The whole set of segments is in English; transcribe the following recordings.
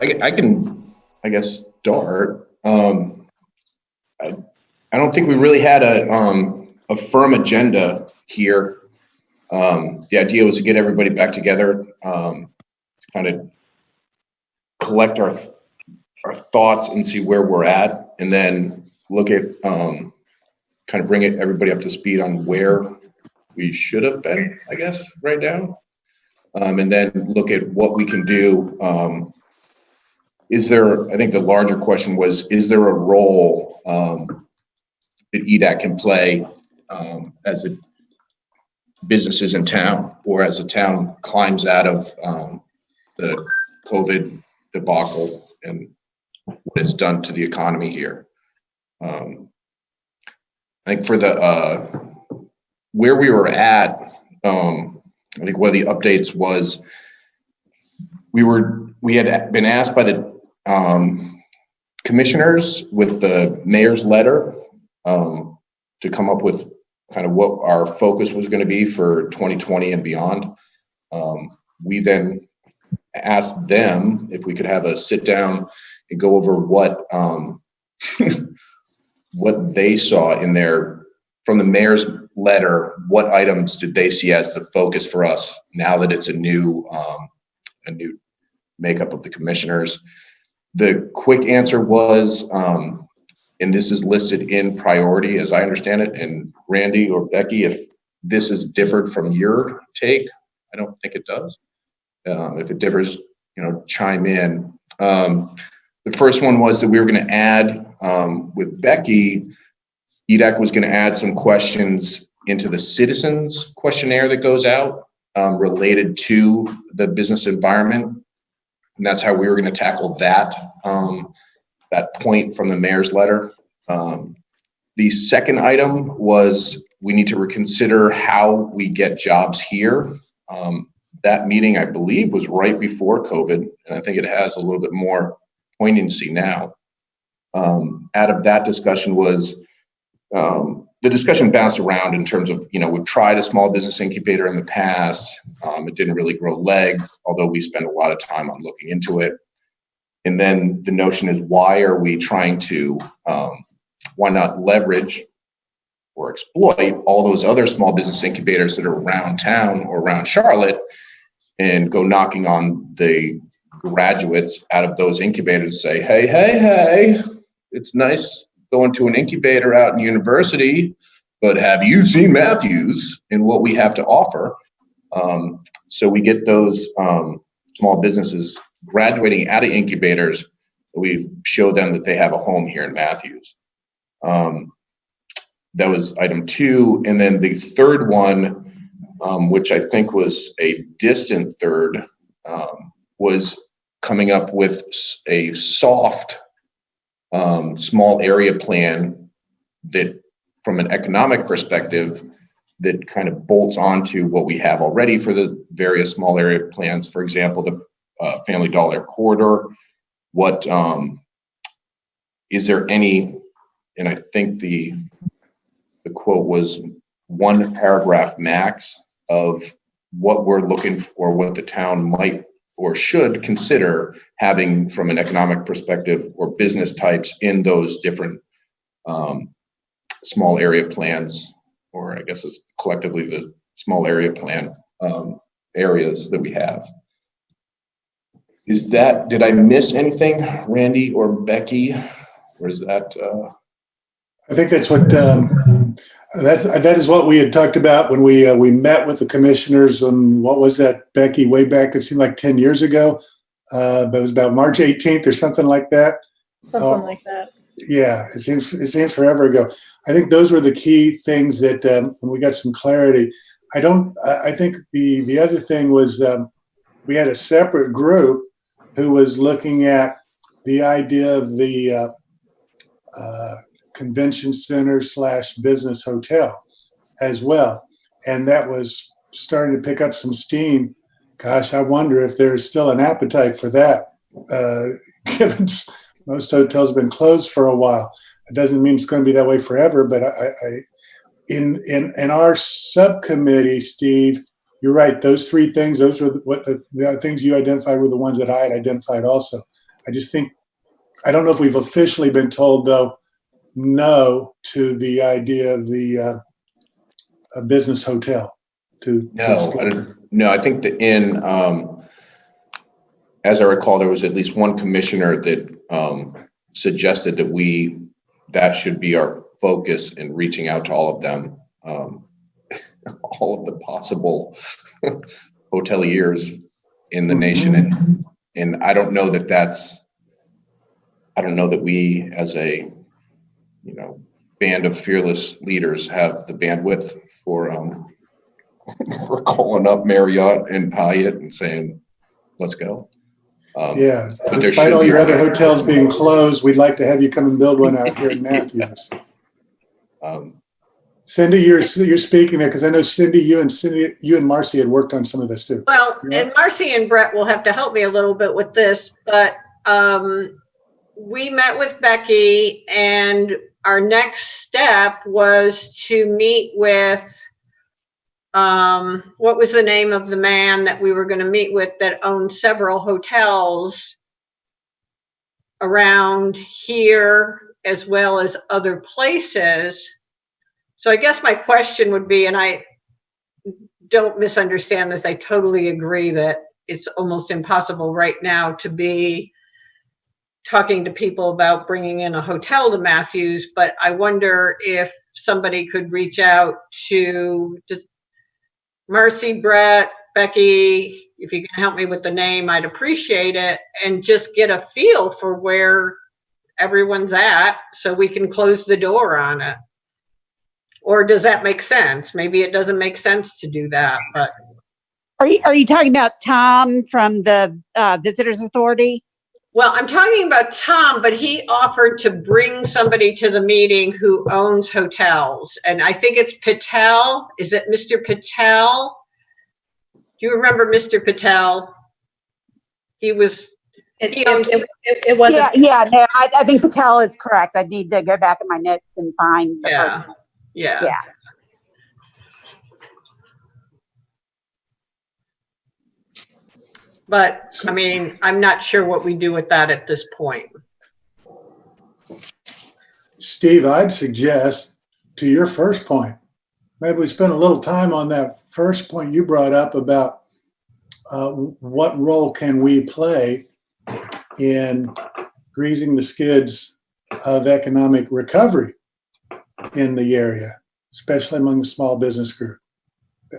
I can, I guess, start. I don't think we really had a firm agenda here. The idea was to get everybody back together, to kind of collect our thoughts and see where we're at, and then look at kind of bring everybody up to speed on where we should have been, I guess, right now, and then look at what we can do. Is there? I think the larger question was: is there a role that EDAC can play as a businesses in town, or as a town climbs out of the COVID debacle and what it's done to the economy here? I think for the where we were at, I think one of the updates was we had been asked by the commissioners with the mayor's letter to come up with kind of what our focus was going to be for 2020 and beyond. We then asked them if we could have a sit down and go over what what they saw in their, from the mayor's letter, what items did they see as the focus for us now that it's a new makeup of the commissioners. The quick answer was, and this is listed in priority as I understand it, and Randy or Becky, if this is differed from your take, I don't think it does. If it differs, chime in. The first one was that we were going to add, with Becky, EDAC was going to add some questions into the citizens questionnaire that goes out related to the business environment. And that's how we were going to tackle that, that point from the mayor's letter. The second item was we need to reconsider how we get jobs here. That meeting, I believe, was right before COVID, and I think it has a little bit more poignancy now. Out of that discussion was the discussion bounced around in terms of, we've tried a small business incubator in the past. It didn't really grow legs, although we spent a lot of time on looking into it. And then the notion is, why are we trying to, why not leverage or exploit all those other small business incubators that are around town or around Charlotte and go knocking on the graduates out of those incubators and say, hey, it's nice going to an incubator out in university, but have you seen Matthews and what we have to offer? So we get those small businesses graduating out of incubators. We show them that they have a home here in Matthews. That was item 2. And then the third one, which I think was a distant third, was coming up with a soft small area plan that, from an economic perspective, that kind of bolts onto what we have already for the various small area plans. For example, the Family Dollar Corridor. What is there any? And I think the quote was 1 paragraph max of what we're looking for, what the town might or should consider having from an economic perspective or business types in those different small area plans, or I guess it's collectively the small area plan areas that we have. Did I miss anything, Randy or Becky? Or is that? I think that's what that is what we had talked about when we met with the commissioners. And what was that, Becky? Way back, it seemed like 10 years ago, but it was about March 18th or something like that. Something like that. Yeah, it seems forever ago. I think those were the key things that when we got some clarity. I think the other thing was we had a separate group who was looking at the idea of the convention center / business hotel as well. And that was starting to pick up some steam. Gosh, I wonder if there's still an appetite for that, given most hotels have been closed for a while. It doesn't mean it's going to be that way forever, but in our subcommittee, Steve, you're right. Those 3 things, those were what the things you identified were the ones that I had identified also. I just think, I don't know if we've officially been told, though, no to the idea of the a business hotel. No, I think the inn, as I recall, there was at least one commissioner that suggested that that should be our focus in reaching out to all of them, all of the possible hoteliers in the nation. And I don't know that we as a, band of fearless leaders have the bandwidth for calling up Marriott and Hyatt and saying, let's go. Despite all your other hotels being closed, we'd like to have you come and build one out here in Matthews. Cindy, you're speaking there because I know you and Marcy had worked on some of this too. Well, and Marcy and Brett will have to help me a little bit with this, but we met with Becky, and our next step was to meet with what was the name of the man that we were going to meet with that owned several hotels around here as well as other places. So I guess my question would be, and I don't misunderstand this, I totally agree that it's almost impossible right now to be talking to people about bringing in a hotel to Matthews, but I wonder if somebody could reach out to just Marcy, Brett, Becky, if you can help me with the name, I'd appreciate it, and just get a feel for where everyone's at so we can close the door on it. Or does that make sense? Maybe it doesn't make sense to do that, but. Are you talking about Tom from the Visitors Authority? Well, I'm talking about Tom, but he offered to bring somebody to the meeting who owns hotels. And I think it's Patel. Is it Mr. Patel? Do you remember Mr. Patel? He was. It wasn't. Yeah. No, I think Patel is correct. I need to go back in my notes and find the person. Yeah. But I mean, I'm not sure what we do with that at this point. Steve, I'd suggest to your first point, maybe we spend a little time on that first point you brought up about what role can we play in greasing the skids of economic recovery in the area, especially among the small business group.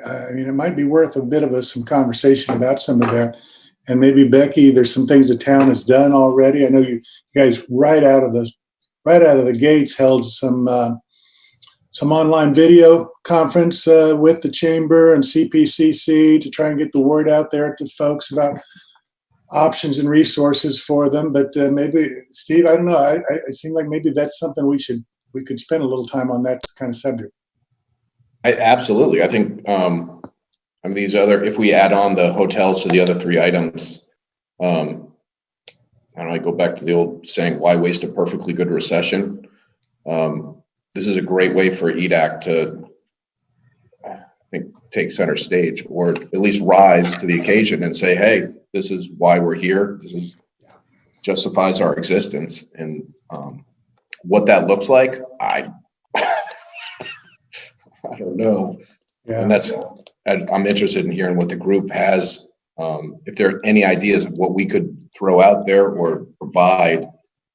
I mean, it might be worth a bit of some conversation about some of that. And maybe Becky, there's some things the town has done already. I know you guys right out of the gates held some online video conference with the chamber and CPCC to try and get the word out there to folks about options and resources for them. But maybe Steve, I don't know. I seem like maybe that's something we could spend a little time on that kind of subject. Absolutely. I think, if we add on the hotels to the other three items, I go back to the old saying, why waste a perfectly good recession? This is a great way for EDAC to, I think, take center stage, or at least rise to the occasion and say, hey, this is why we're here. This justifies our existence. And what that looks like, I don't know. Yeah. And I'm interested in hearing what the group has, if there are any ideas of what we could throw out there or provide.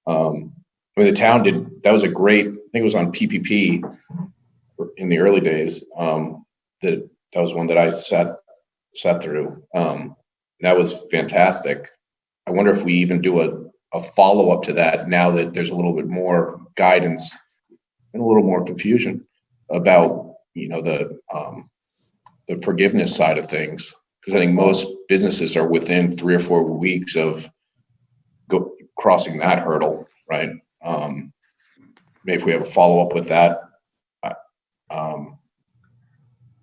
The town that was a great, I think it was on PPP in the early days. That was one that I sat through. That was fantastic. I wonder if we even do a follow-up to that now that there's a little bit more guidance and a little more confusion about the forgiveness side of things, because I think most businesses are within 3 or 4 weeks of crossing that hurdle, right? Maybe if we have a follow-up with that.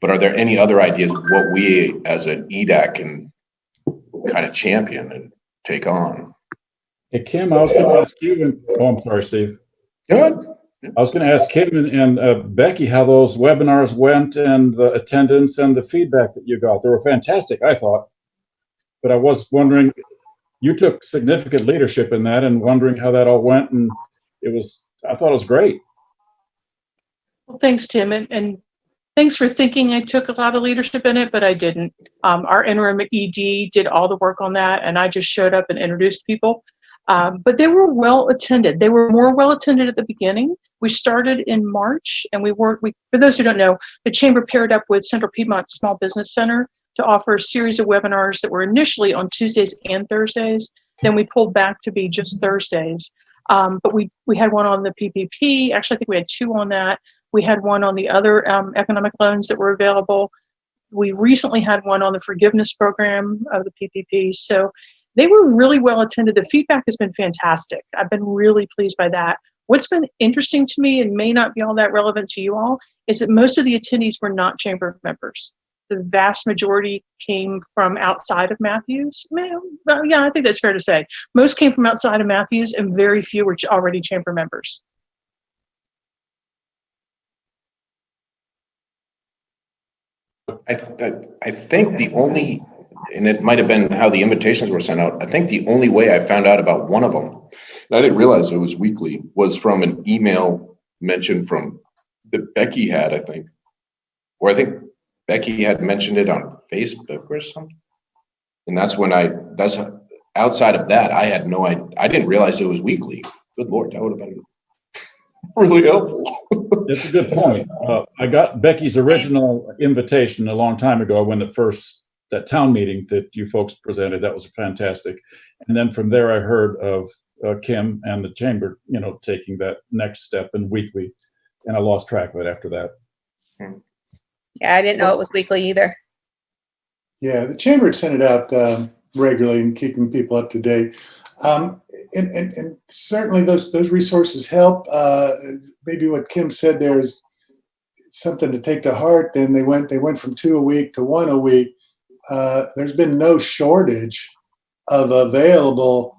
But are there any other ideas of what we as an EDAC can kind of champion and take on? Hey, Kim, I was going to ask you, I'm sorry, Steve. Good. I was going to ask Kim and Becky how those webinars went and the attendance and the feedback that you got. They were fantastic, I thought. But I was wondering, you took significant leadership in that and wondering how that all went. And I thought it was great. Well, thanks, Tim. And thanks for thinking I took a lot of leadership in it, but I didn't. Our interim ED did all the work on that, and I just showed up and introduced people. But they were well attended. They were more well attended at the beginning. We started in March, and for those who don't know, the Chamber paired up with Central Piedmont Small Business Center to offer a series of webinars that were initially on Tuesdays and Thursdays. Then we pulled back to be just Thursdays. But we had one on the PPP. Actually, I think we had 2 on that. We had one on the other economic loans that were available. We recently had one on the forgiveness program of the PPP. So they were really well attended. The feedback has been fantastic. I've been really pleased by that. What's been interesting to me and may not be all that relevant to you all is that most of the attendees were not Chamber members. The vast majority came from outside of Matthews. Well, yeah, I think that's fair to say. Most came from outside of Matthews, and very few were already Chamber members. I think the only, and it might have been how the invitations were sent out, I think the only way I found out about one of them, and I didn't realize it was weekly, was from an email mentioned from that Becky had, I think. Or I think Becky had mentioned it on Facebook or something. And that's when outside of that, I had no idea. I didn't realize it was weekly. Good Lord, that would have been really helpful. It's a good point. I got Becky's original invitation a long time ago when that town meeting that you folks presented. That was fantastic. And then from there, I heard of Kim and the Chamber, taking that next step in weekly, and I lost track of it after that. Yeah, I didn't know it was weekly either. Yeah, the Chamber had sent it out regularly and keeping people up to date. And certainly those resources help. Maybe what Kim said there is something to take to heart. Then they went from 2 a week to 1 a week. There's been no shortage of available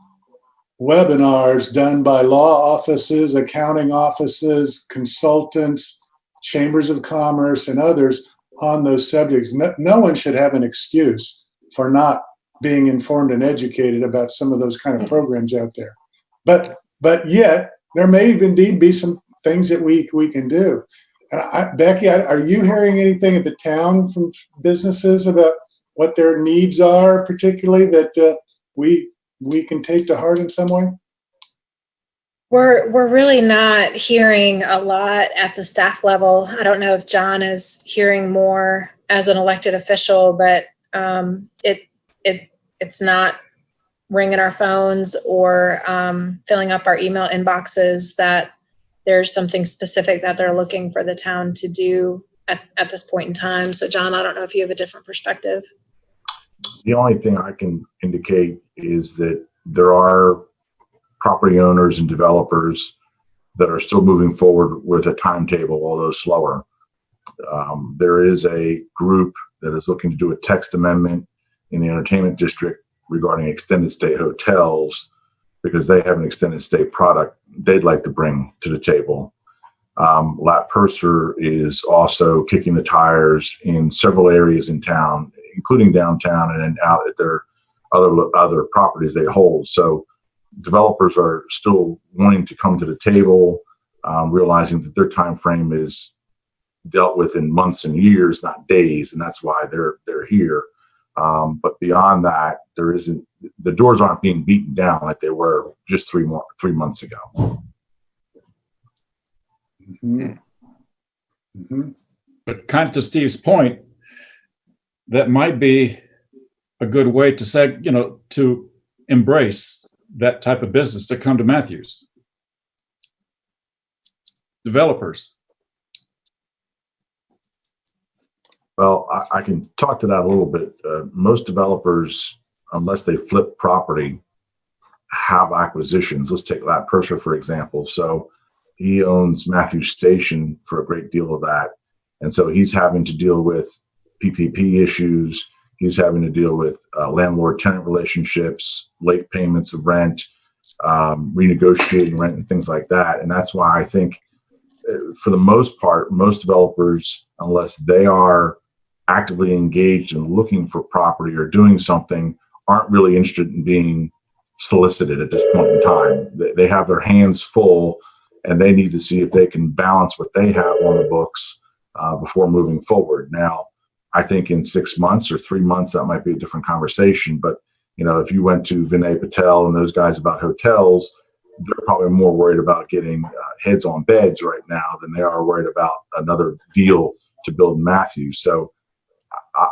webinars done by law offices, accounting offices, consultants, chambers of commerce, and others on those subjects. No one should have an excuse for not being informed and educated about some of those kind of programs out there. But yet, there may indeed be some things that we can do. Becky, are you hearing anything at the town from businesses about what their needs are, particularly that we can take to heart in some way? We're really not hearing a lot at the staff level. I don't know if John is hearing more as an elected official, but it's not ringing our phones or filling up our email inboxes that there's something specific that they're looking for the town to do at this point in time. So John, I don't know if you have a different perspective. The only thing I can indicate is that there are property owners and developers that are still moving forward with a timetable, although slower. There is a group that is looking to do a text amendment in the entertainment district regarding extended stay hotels because they have an extended stay product they'd like to bring to the table. Lat Purser is also kicking the tires in several areas in town, including downtown and then out at their other properties they hold. So developers are still wanting to come to the table, realizing that their time frame is dealt with in months and years, not days, and that's why they're here. But beyond that, the doors aren't being beaten down like they were just 3 months ago. Mm-hmm. Mm-hmm. But kind of to Steve's point, that might be a good way to say, to embrace that type of business to come to Matthews. Developers. Well, I can talk to that a little bit. Most developers, unless they flip property, have acquisitions. Let's take Lat Purser, for example. So he owns Matthews Station for a great deal of that. And so he's having to deal with PPP issues. He's having to deal with landlord-tenant relationships, late payments of rent, renegotiating rent and things like that. And that's why I think for the most part, most developers, unless they are actively engaged in looking for property or doing something, aren't really interested in being solicited at this point in time. They have their hands full, and they need to see if they can balance what they have on the books before moving forward. Now, I think in 6 months or 3 months, that might be a different conversation. But, if you went to Vinay Patel and those guys about hotels, they're probably more worried about getting heads on beds right now than they are worried about another deal to build Matthews. So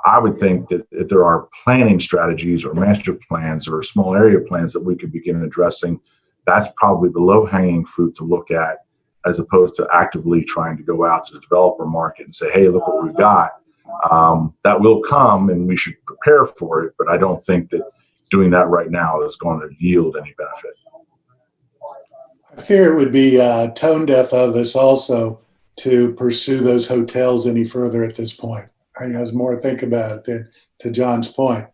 I would think that if there are planning strategies or master plans or small area plans that we could begin addressing, that's probably the low-hanging fruit to look at, as opposed to actively trying to go out to the developer market and say, hey, look what we've got. That will come and we should prepare for it, but I don't think that doing that right now is going to yield any benefit. I fear it would be tone deaf of us also to pursue those hotels any further at this point. I think there's more to think about it than to John's point.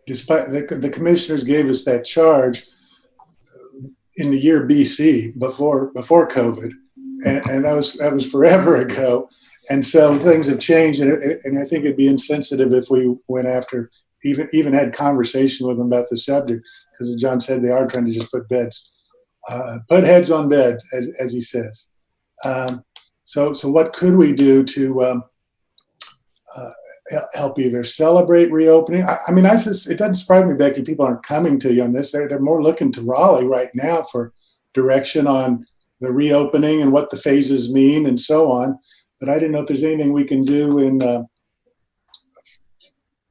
Despite the commissioners gave us that charge in the year BC before COVID, and that was forever ago. And so things have changed, and I think it'd be insensitive if we went after, even had conversation with them about the subject, because as John said, they are trying to just put heads on beds, as he says. So what could we do to help either celebrate reopening? It doesn't surprise me, Becky, people aren't coming to you on this. They're more looking to Raleigh right now for direction on the reopening and what the phases mean and so on. But I didn't know if there's anything we can do in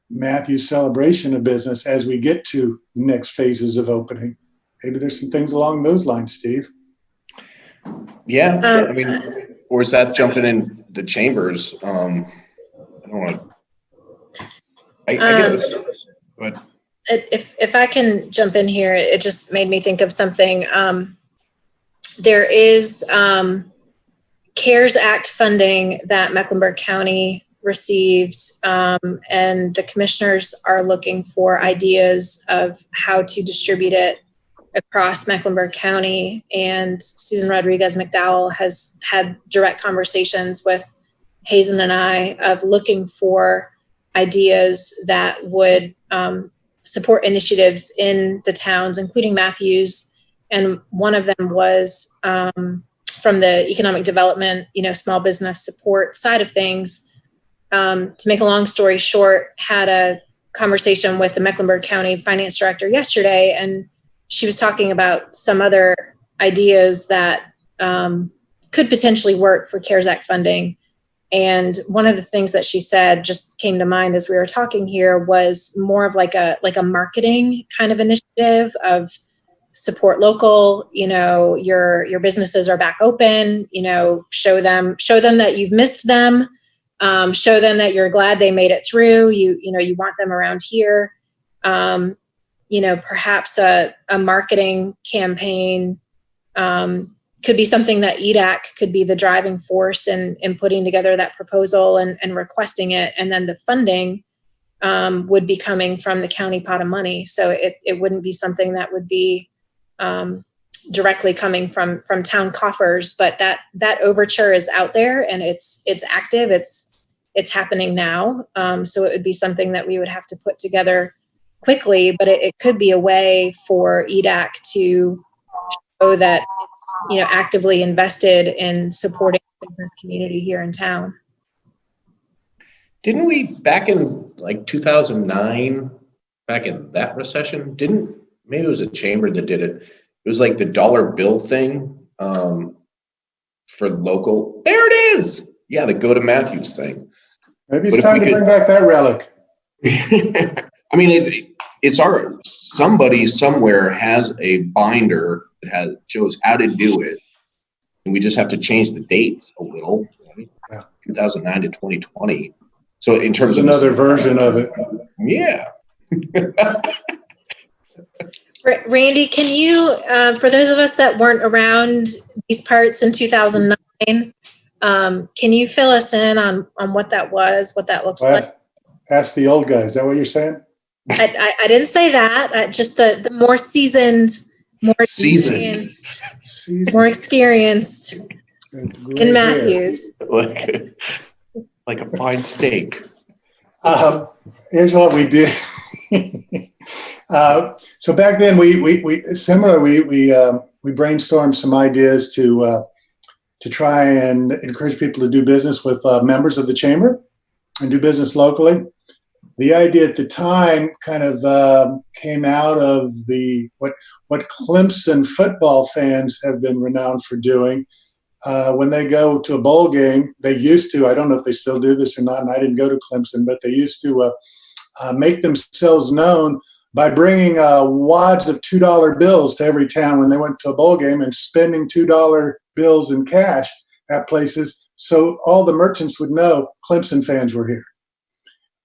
Matthew's celebration of business as we get to the next phases of opening. Maybe there's some things along those lines, Steve. Yeah, or is that jumping in the chambers? I don't want to. I get this, but if I can jump in here, it just made me think of something. There is CARES Act funding that Mecklenburg County received, and the commissioners are looking for ideas of how to distribute it across Mecklenburg County. And Susan Rodriguez McDowell has had direct conversations with Hazen and I of looking for ideas that would support initiatives in the towns, including Matthews. And one of them was from the economic development, small business support side of things. To make a long story short, had a conversation with the Mecklenburg County finance director yesterday, and she was talking about some other ideas that could potentially work for CARES Act funding. And one of the things that she said just came to mind as we were talking here was more of like a marketing kind of initiative of support local, your businesses are back open, show them that you've missed them, show them that you're glad they made it through, you want them around here. Perhaps a marketing campaign could be something that EDAC could be the driving force in putting together that proposal and requesting it. And then the funding would be coming from the county pot of money. So it wouldn't be something that would be directly coming from town coffers, but that overture is out there and it's active. It's happening now. So it would be something that we would have to put together quickly, but it could be a way for EDAC to show that it's actively invested in supporting the business community here in town. Didn't we back in like 2009, back in that recession, maybe it was a chamber that did it. It was like the dollar bill thing for local. There it is. Yeah, the Go to Matthews thing. Maybe it's time to bring back that relic. Somebody somewhere has a binder that shows how to do it, and we just have to change the dates a little. Right? Yeah. 2009 to 2020. So in terms of another version of it. Yeah. Randy, can you, for those of us that weren't around these parts in 2009, can you fill us in on what that was, what that looks like? Ask the old guys. Is that what you're saying? I didn't say that. Just the more seasoned, more experienced in Matthews. Like a fine steak. Here's what we did. So back then, we brainstormed some ideas to try and encourage people to do business with members of the chamber and do business locally. The idea at the time kind of came out of what Clemson football fans have been renowned for doing. When they go to a bowl game, they used to, I don't know if they still do this or not, and I didn't go to Clemson, but they used to make themselves known by bringing wads of $2 bills to every town when they went to a bowl game and spending $2 bills in cash at places so all the merchants would know Clemson fans were here.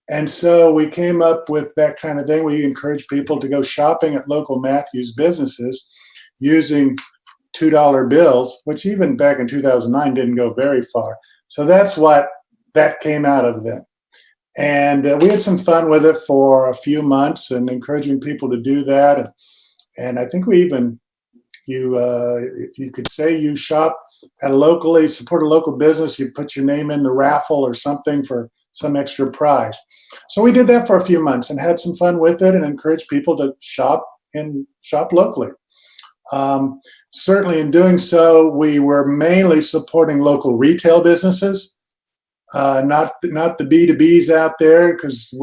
And so we came up with that kind of thing. We encourage people to go shopping at local Matthews businesses using $2 bills, which even back in 2009 didn't go very far. So that's what that came out of then. And we had some fun with it for a few months and encouraging people to do that. And I think we even, if you could say you shop at locally, support a local business, you put your name in the raffle or something for some extra prize. So we did that for a few months and had some fun with it and encouraged people to shop locally. Certainly in doing so, we were mainly supporting local retail businesses, not the B2Bs out there, because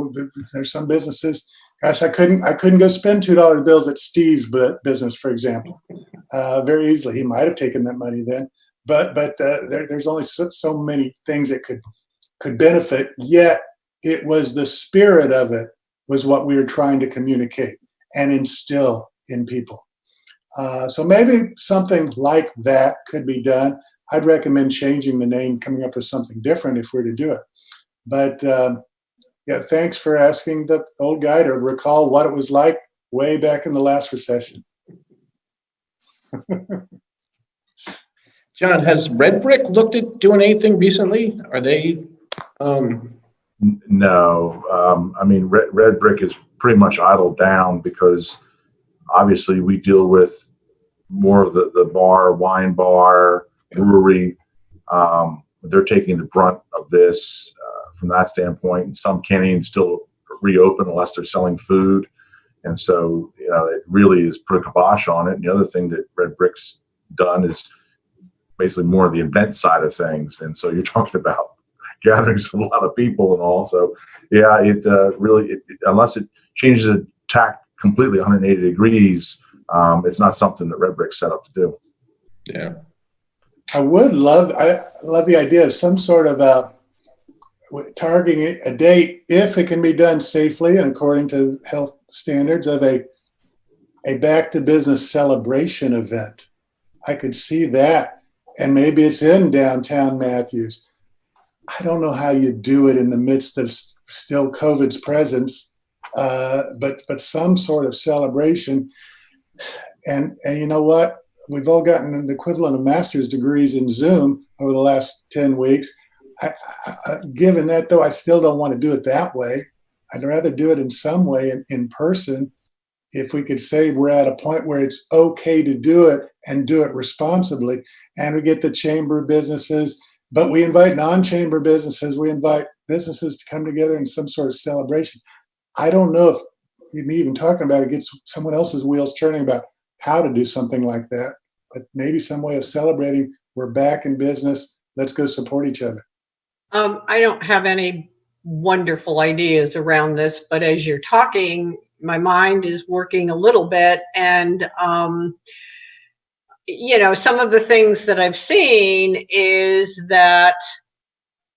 there's some businesses. Gosh, I couldn't go spend $2 bills at Steve's business, for example, very easily. He might have taken that money then, but there's only so many things that could benefit. Yet it was the spirit of it was what we were trying to communicate and instill in people. So maybe something like that could be done. I'd recommend changing the name, coming up with something different if we're to do it. But yeah, thanks for asking the old guy to recall what it was like way back in the last recession. John, has Red Brick looked at doing anything recently? Are they? No. I mean, Red Brick is pretty much idled down because obviously we deal with more of the bar, wine bar, brewery. They're taking the brunt of this from that standpoint. And some can't even still reopen unless they're selling food. And so, it really is put a kibosh on it. And the other thing that Red Brick's done is basically more of the event side of things. And so you're talking about gatherings of a lot of people and all. So yeah, it really, unless it changes the tack completely 180 degrees, it's not something that Red Brick's set up to do. Yeah. I love the idea of some sort of targeting a date, if it can be done safely and according to health standards, of a back to business celebration event. I could see that, and maybe it's in downtown Matthews. I don't know how you do it in the midst of still COVID's presence, but some sort of celebration. And you know what? We've all gotten an equivalent of master's degrees in Zoom over the last 10 weeks. Given that, though, I still don't want to do it that way. I'd rather do it in some way in person. If we could say we're at a point where it's okay to do it and do it responsibly, and we get the chamber businesses, but we invite non-chamber businesses, we invite businesses to come together in some sort of celebration. I don't know if me even talking about it gets someone else's wheels turning about how to do something like that, but maybe some way of celebrating, we're back in business, let's go support each other. I don't have any wonderful ideas around this, but as you're talking, my mind is working a little bit. And, some of the things that I've seen is that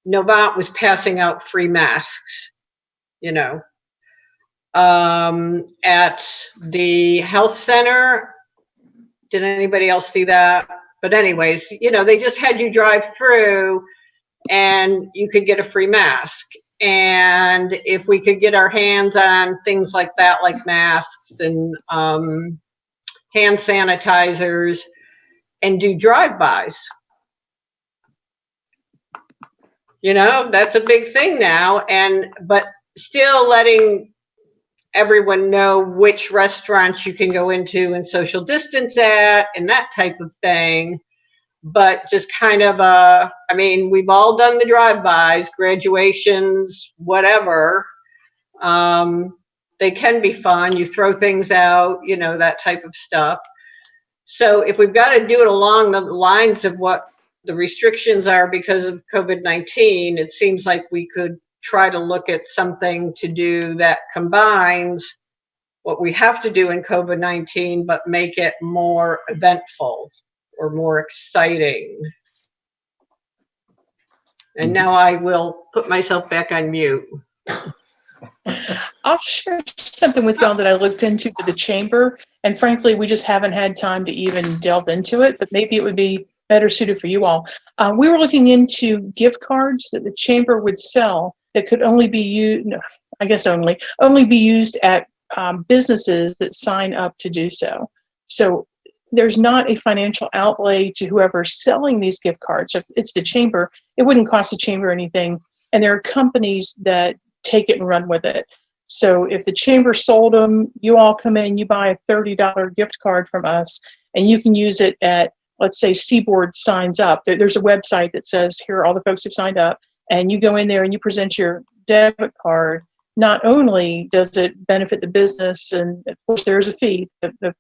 Novant was passing out free masks, at the health center. Did anybody else see that? But anyways, they just had you drive through and you could get a free mask. And if we could get our hands on things like that, like masks and hand sanitizers, and do drive-bys, that's a big thing now. But still letting everyone know which restaurants you can go into and social distance at and that type of thing. but just kind of I mean, we've all done the drive-bys, graduations, whatever. They can be fun. You throw things out, you know, that type of stuff. So if we've got to do it along the lines of what the restrictions are because of COVID-19, it seems like we could try to look at something to do that combines what we have to do in COVID-19, but make it more eventful or more exciting. And now I will put myself back on mute. I'll share something with y'all that I looked into for the chamber, and frankly, we just haven't had time to even delve into it, but maybe it would be better suited for you all. We were looking into gift cards that the chamber would sell that could only be used, no, I guess only be used at businesses that sign up to do so. So there's not a financial outlay to whoever's selling these gift cards. If it's the chamber, it wouldn't cost the chamber anything. And there are companies that take it and run with it. So if the chamber sold them, you all come in, you buy a $30 gift card from us, and you can use it at, let's say, Seaboard signs up. There's a website that says, here are all the folks who've signed up, and you go in there and you present your debit card. Not only does it benefit the business, and of course there is a fee, the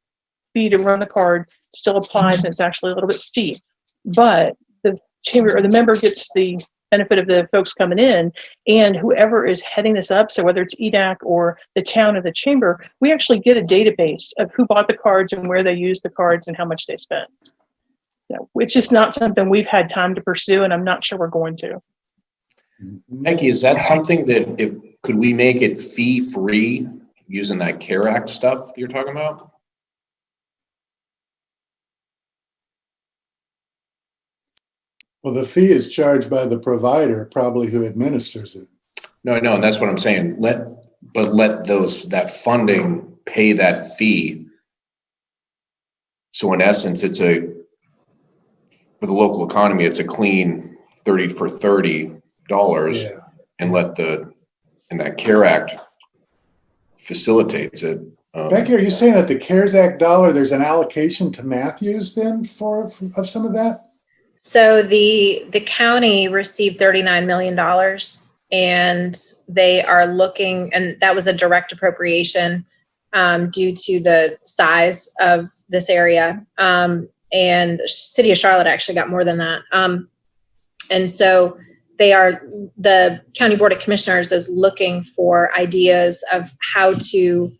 fee to run the card still applies, and it's actually a little bit steep, but the chamber or the member gets the benefit of the folks coming in, and whoever is heading this up, so whether it's EDAC or the town or the chamber, we actually get a database of who bought the cards and where they used the cards and how much they spent. So it's just not something we've had time to pursue, and I'm not sure we're going to. Becky, is that something that could we make it fee-free using that CARE Act stuff you're talking about? Well, the fee is charged by the provider, probably who administers it. No, I know, and that's what I'm saying. Let that funding pay that fee. So in essence, for the local economy, it's a clean 30 for $30, Yeah. and that CARE Act facilitates it. Becky, are you saying that the CARES Act dollar, there's an allocation to Matthews then of some of that? So the county received $39 million, and they are looking, and that was a direct appropriation due to the size of this area. And City of Charlotte actually got more than that. And so the County Board of Commissioners is looking for ideas of how to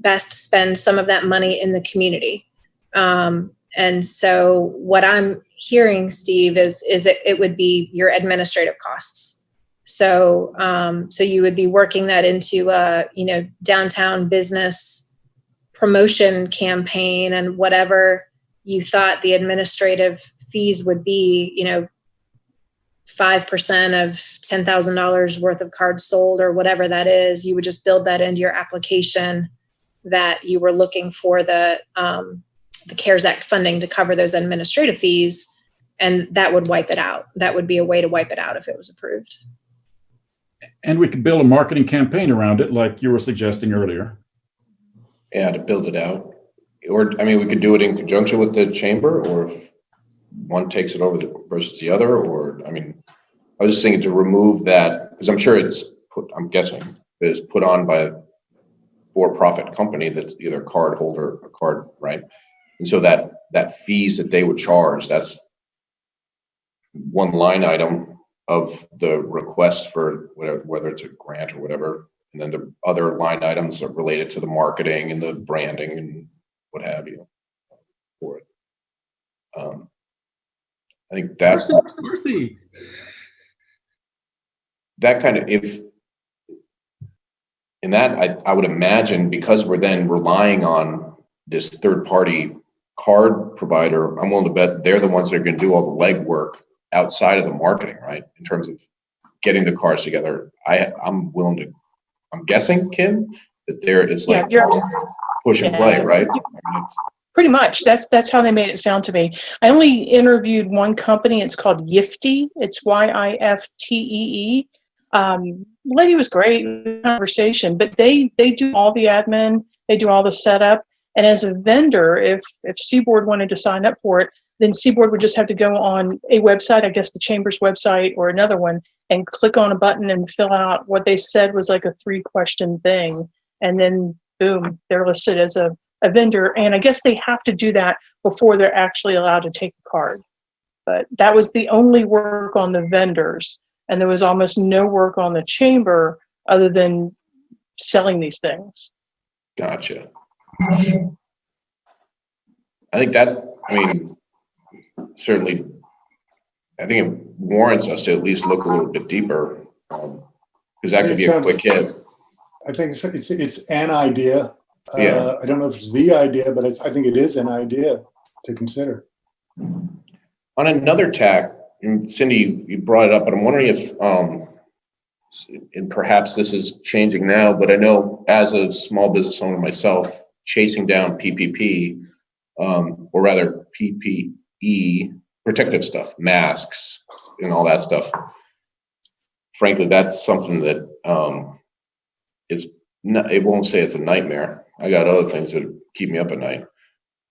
best spend some of that money in the community. And so what I'm hearing, Steve, is it would be your administrative costs. So so you would be working that into a downtown business promotion campaign, and whatever you thought the administrative fees would be, 5% of $10,000 worth of cards sold or whatever that is, you would just build that into your application that you were looking for the CARES Act funding to cover those administrative fees, and that would wipe it out. That would be a way to wipe it out if it was approved. And we could build a marketing campaign around it, like you were suggesting earlier. Yeah, to build it out. Or, we could do it in conjunction with the chamber, or if one takes it over versus the other, or, I was just thinking to remove that, because I'm sure I'm guessing that it's put on by a for-profit company that's either a card holder or card, right? And so that fees that they would charge, that's one line item of the request for whether it's a grant or whatever. And then the other line items are related to the marketing and the branding and what have you for it. I think that's that kind of, I would imagine, because we're then relying on this third party card provider, I'm willing to bet they're the ones that are going to do all the legwork outside of the marketing, right? In terms of getting the cards together. I'm guessing, Kim, that there is like push and play, right? Pretty much. That's how they made it sound to me. I only interviewed one company. It's called Yiftee. It's YIFTEE. Lady was great conversation, but they do all the admin. They do all the setup. And as a vendor, if Seaboard wanted to sign up for it, then Seaboard would just have to go on a website, I guess the chamber's website or another one, and click on a button and fill out what they said was like a 3-question thing. And then boom, they're listed as a vendor. And I guess they have to do that before they're actually allowed to take a card. But that was the only work on the vendors. And there was almost no work on the chamber other than selling these things. Gotcha. I think that, I mean, certainly, I think it warrants us to at least look a little bit deeper, because that could be a quick hit. I think it's an idea. Yeah. I don't know if it's the idea, but I think it is an idea to consider. On another tack, and Cindy, you brought it up, but I'm wondering if, and perhaps this is changing now, but I know as a small business owner myself, chasing down PPP, or rather PPE, protective stuff, masks and all that stuff. Frankly, that's something that is not, it won't say it's a nightmare. I got other things that keep me up at night,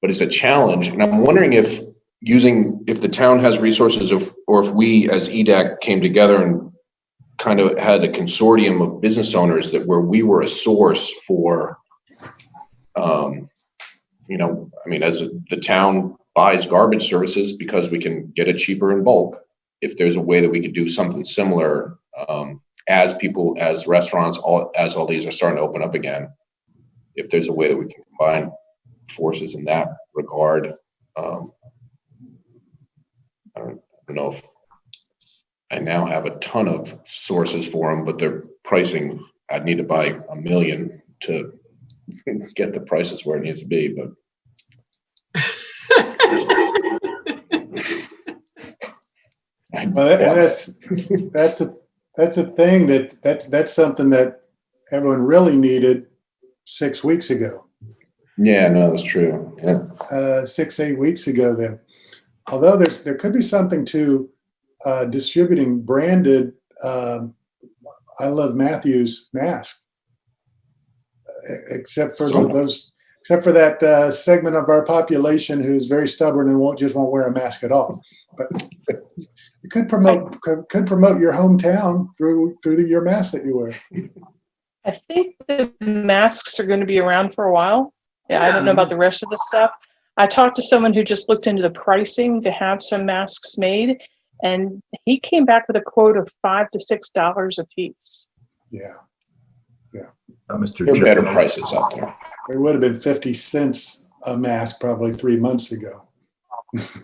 but it's a challenge. And I'm wondering if the town has resources, or if we as EDAC came together and kind of had a consortium of business owners that where we were a source for, you know, I mean, as the town buys garbage services because we can get it cheaper in bulk. If there's a way that we could do something similar, as restaurants, as all these are starting to open up again, if there's a way that we can combine forces in that regard. I don't know if I now have a ton of sources for them, but their pricing, I'd need to buy 1 million to get the prices where it needs to be, but. Well, and that's the thing that's something that everyone really needed 6 weeks ago. Yeah, no, that's true. Yeah. 6-8 weeks ago then. Although there could be something to distributing branded I Love Matthews mask, except for that segment of our population who's very stubborn and won't wear a mask at all. But you could promote your hometown through your mask that you wear. I think the masks are going to be around for a while. Yeah, I don't know about the rest of the stuff. I talked to someone who just looked into the pricing to have some masks made, and he came back with a quote of $5 to $6 a piece. Yeah. Mr. There are better Chairman, prices out there. It would have been 50 cents a mask probably 3 months ago.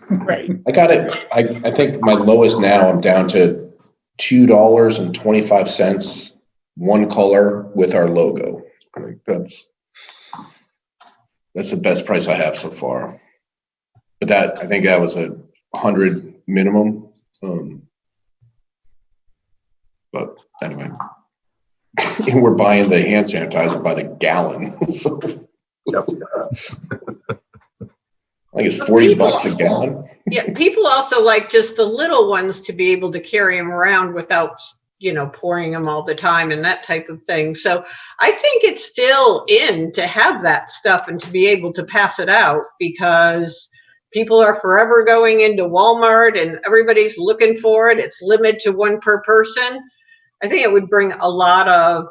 Right. I got it. I think my lowest now, I'm down to $2.25, one color with our logo. I think that's the best price I have so far. But I think that was 100 minimum. But anyway, and we're buying the hand sanitizer by the gallon. So Yep. I think it's $40 a gallon. Yeah, people also like just the little ones to be able to carry them around without, pouring them all the time and that type of thing. So I think it's still in to have that stuff and to be able to pass it out, because people are forever going into Walmart and everybody's looking for it. It's limited to one per person. I think it would bring a lot of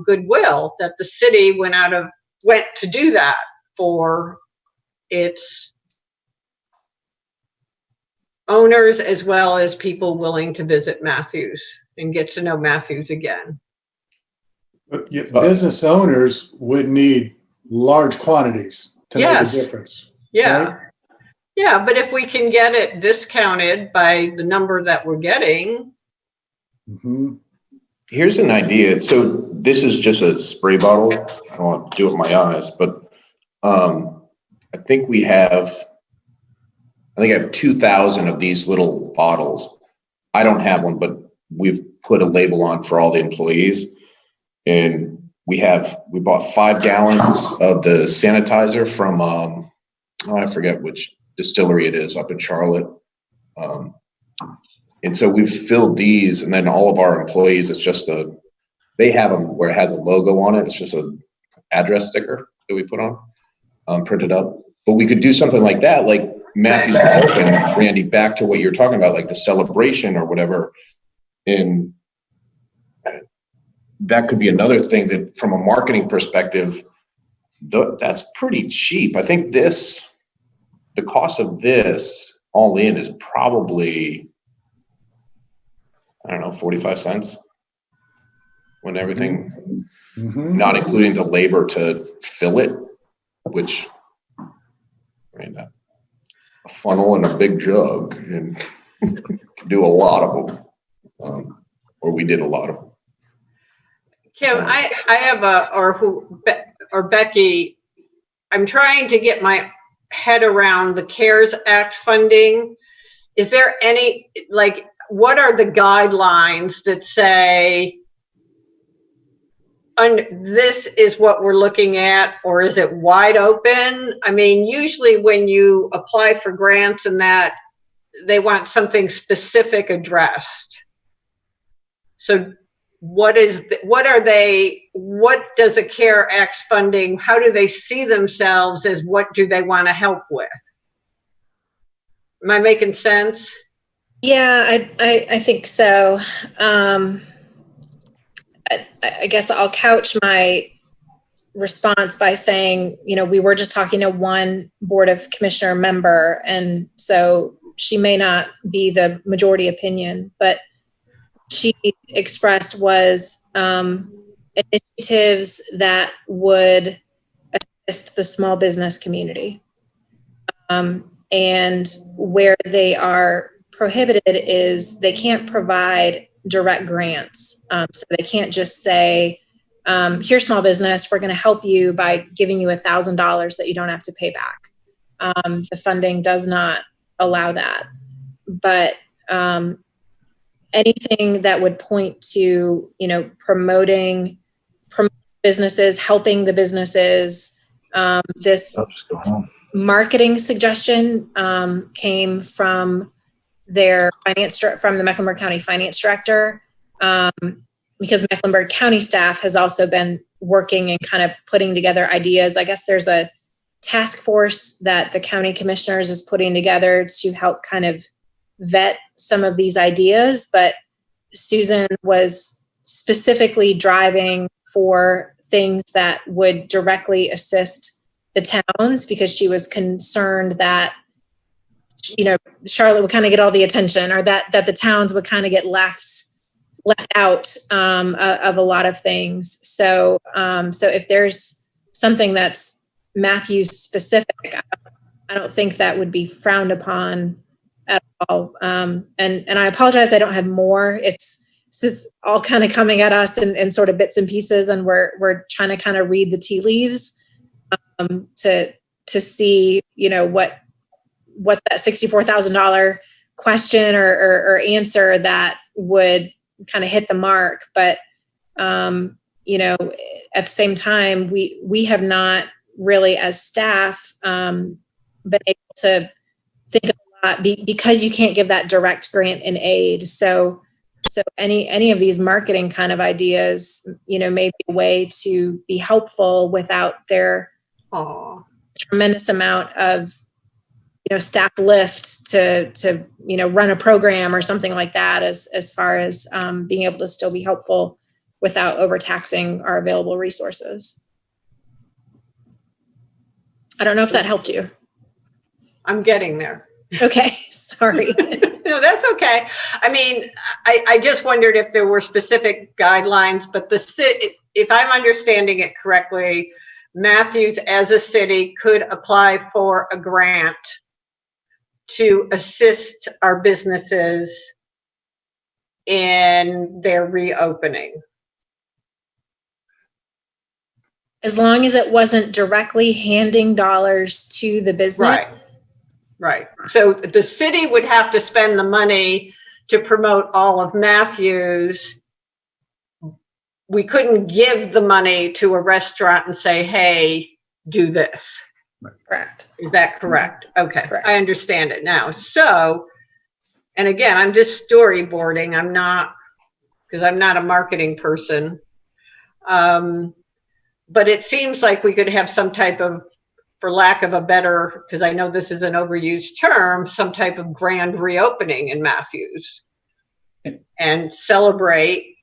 goodwill that the city went to do that for its owners, as well as people willing to visit Matthews and get to know Matthews again. But yet business owners would need large quantities to make a difference. Yeah. Right? Yeah, but if we can get it discounted by the number that we're getting. Mm-hmm. Here's an idea. So this is just a spray bottle. I don't want to do it with my eyes, but I think I have 2,000 of these little bottles. I don't have one, but we've put a label on for all the employees. And we bought 5 gallons of the sanitizer from, I forget which distillery it is up in Charlotte. And so we've filled these, and then all of our employees, they have them where it has a logo on it. It's just an address sticker that we put on, printed up. But we could do something like that. Like Matthews is open, Randy, back to what you're talking about, like the celebration or whatever. And that could be another thing that from a marketing perspective, that's pretty cheap. I think the cost of this all in is probably, I don't know, 45 cents when everything, not including the labor to fill it, which, I mean, a funnel and a big jug and can do a lot of them. Or we did a lot of them. Kim, I have or Becky, I'm trying to get my head around the CARES Act funding. Is there any, like, what are the guidelines that say, this is what we're looking at, or is it wide open? I mean, usually when you apply for grants and that, they want something specific addressed. So what does a CARE Act funding, how do they see themselves as, what do they want to help with? Am I making sense? Yeah, I think so. I guess I'll couch my response by saying, we were just talking to one Board of Commissioner member, and so she may not be the majority opinion, but she expressed was initiatives that would assist the small business community. And where they are prohibited is they can't provide direct grants. So they can't just say, here's small business, we're going to help you by giving you $1,000 that you don't have to pay back. The funding does not allow that. But anything that would point to, promoting businesses, helping the businesses, this marketing suggestion came from from the Mecklenburg County Finance Director, because Mecklenburg County staff has also been working and kind of putting together ideas. I guess there's a task force that the county commissioners is putting together to help kind of vet some of these ideas, but Susan was specifically driving for things that would directly assist the towns, because she was concerned that Charlotte would kind of get all the attention, or that the towns would kind of get left out of a lot of things. So if there's something that's Matthews specific, I don't think that would be frowned upon at all. And I apologize, I don't have more. This is all kind of coming at us in sort of bits and pieces, and we're trying to kind of read the tea leaves to see what that $64,000 question or answer that would kind of hit the mark. But, at the same time, we have not really as staff been able to think a lot because you can't give that direct grant and aid. So any of these marketing kind of ideas, may be a way to be helpful without their tremendous amount of staff lift to run a program or something like that, as far as being able to still be helpful without overtaxing our available resources. I don't know if that helped you. I'm getting there. Okay, sorry. No, that's okay. I mean, I just wondered if there were specific guidelines, but the city, if I'm understanding it correctly, Matthews as a city could apply for a grant to assist our businesses in their reopening. As long as it wasn't directly handing dollars to the business. Right. So the city would have to spend the money to promote all of Matthews. We couldn't give the money to a restaurant and say, hey, do this. Correct. Is that correct? Okay. Correct. I understand it now. So, and again, I'm just storyboarding. Because I'm not a marketing person. But it seems like we could have some type of for lack of a better, because I know this is an overused term, some type of grand reopening in Matthews and celebrate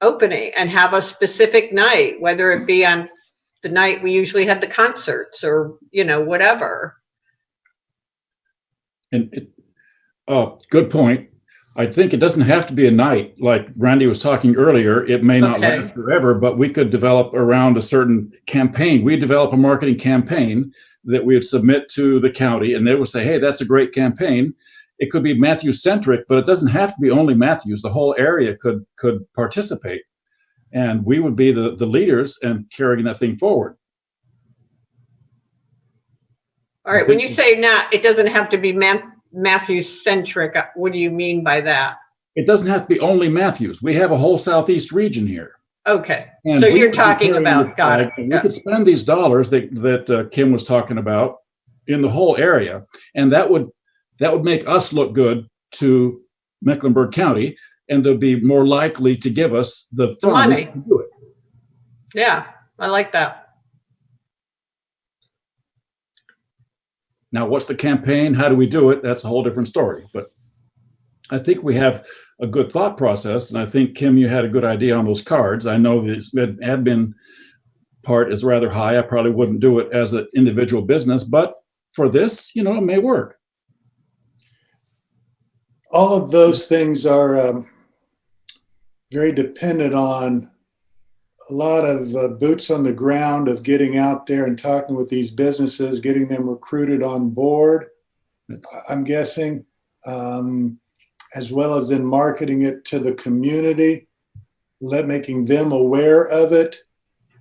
opening and have a specific night, whether it be on the night we usually have the concerts or, whatever. And good point. I think it doesn't have to be a night, like Randy was talking earlier. It may not Okay. last forever, but we could develop around a certain campaign. We develop a marketing campaign that we would submit to the county, and they would say, hey, that's a great campaign. It could be Matthews centric, but it doesn't have to be only Matthews. The whole area could participate, and we would be the leaders and carrying that thing forward. All right. When you say not, it doesn't have to be Matthews centric. What do you mean by that? It doesn't have to be only Matthews. We have a whole southeast region here. Okay. And So we you're could be talking carrying about, the got flag, it. and Yeah. we could spend these dollars that Kim was talking about in the whole area, and that would make us look good to Mecklenburg County, and they'll be more likely to give us the funds money. to do it. Yeah, I like that. Now, what's the campaign? How do we do it? That's a whole different story. But I think we have a good thought process, and I think, Kim, you had a good idea on those cards. I know the admin part is rather high. I probably wouldn't do it as an individual business, but for this, it may work. All of those things are very dependent on a lot of boots on the ground of getting out there and talking with these businesses, getting them recruited on board, I'm guessing, as well as in marketing it to the community, making them aware of it,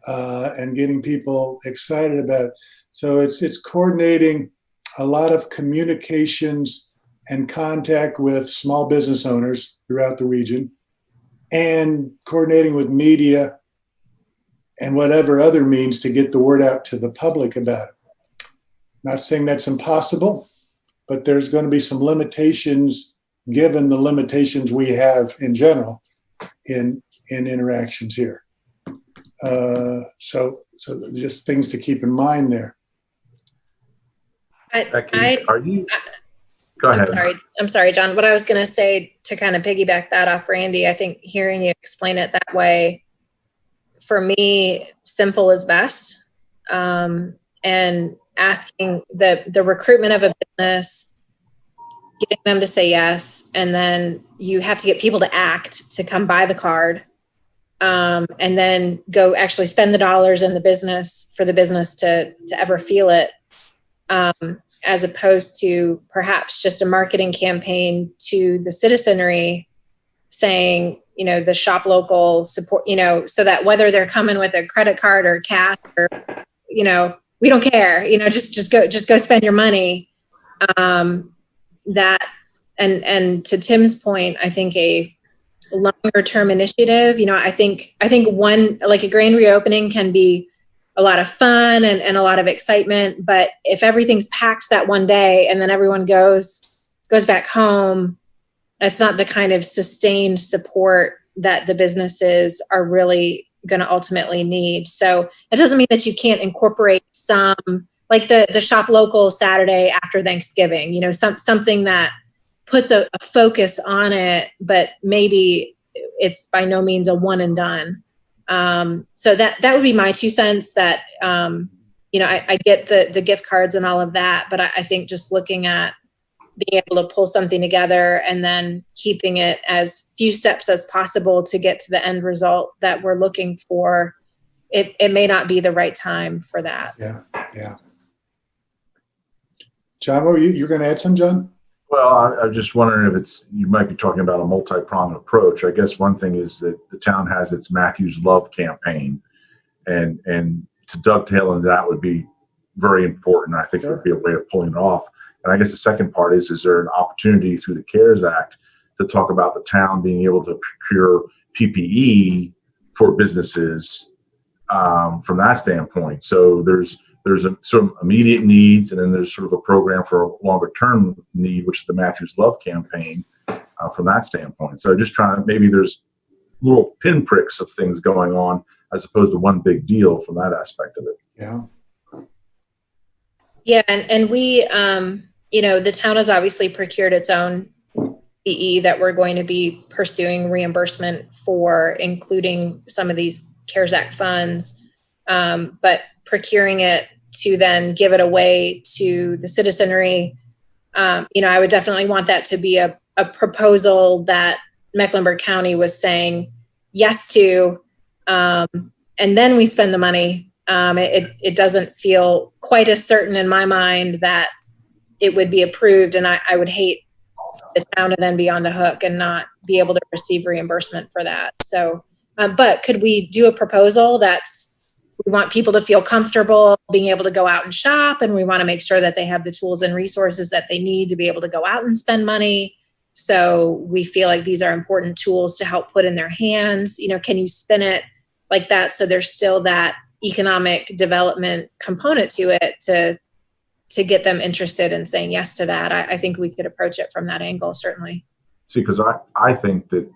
and getting people excited about it. So it's coordinating a lot of communications and contact with small business owners throughout the region, and coordinating with media and whatever other means to get the word out to the public about it. Not saying that's impossible, but there's going to be some limitations given the limitations we have in general in interactions here. So just things to keep in mind there. Becky, are you? Go ahead. I'm sorry, John. What I was going to say to kind of piggyback that off Randy, I think hearing you explain it that way, for me, simple is best. And asking the recruitment of a business, getting them to say yes, and then you have to get people to act to come buy the card, and then go actually spend the dollars in the business for the business to ever feel it. As opposed to perhaps just a marketing campaign to the citizenry saying, the shop local support, so that whether they're coming with a credit card or cash or, we don't care, just go spend your money. That, and to Tim's point, I think a longer term initiative, I think one, like a grand reopening can be a lot of fun and a lot of excitement, but if everything's packed that one day and then everyone goes back home, that's not the kind of sustained support that the businesses are really going to ultimately need. So it doesn't mean that you can't incorporate some, like the shop local Saturday after Thanksgiving, something that puts a focus on it, but maybe it's by no means a one and done. So that would be my 2 cents. That, I get the gift cards and all of that, but I think just looking at being able to pull something together and then keeping it as few steps as possible to get to the end result that we're looking for, it may not be the right time for that. Yeah. John, you're going to add some, John? Well, I was just wondering if you might be talking about a multi-pronged approach. I guess one thing is that the town has its Matthews Love campaign, and to dovetail into that would be very important. I think there'd be a way of pulling it off. And I guess the second part is there an opportunity through the CARES Act to talk about the town being able to procure PPE for businesses from that standpoint? So there's some immediate needs, and then there's sort of a program for a longer term need, which is the Matthews Love campaign from that standpoint. So just maybe there's little pinpricks of things going on as opposed to one big deal from that aspect of it. Yeah. Yeah, and we, the town has obviously procured its own PE that we're going to be pursuing reimbursement for, including some of these CARES Act funds. But procuring it to then give it away to the citizenry, I would definitely want that to be a proposal that Mecklenburg County was saying yes to, and then we spend the money. It doesn't feel quite as certain in my mind that it would be approved, and I would hate the town to then be on the hook and not be able to receive reimbursement for that. So, but could we do a proposal we want people to feel comfortable being able to go out and shop, and we want to make sure that they have the tools and resources that they need to be able to go out and spend money. So we feel like these are important tools to help put in their hands. Can you spin it like that so there's still that economic development component to it to get them interested in saying yes to that? I think we could approach it from that angle, certainly. See, because I think that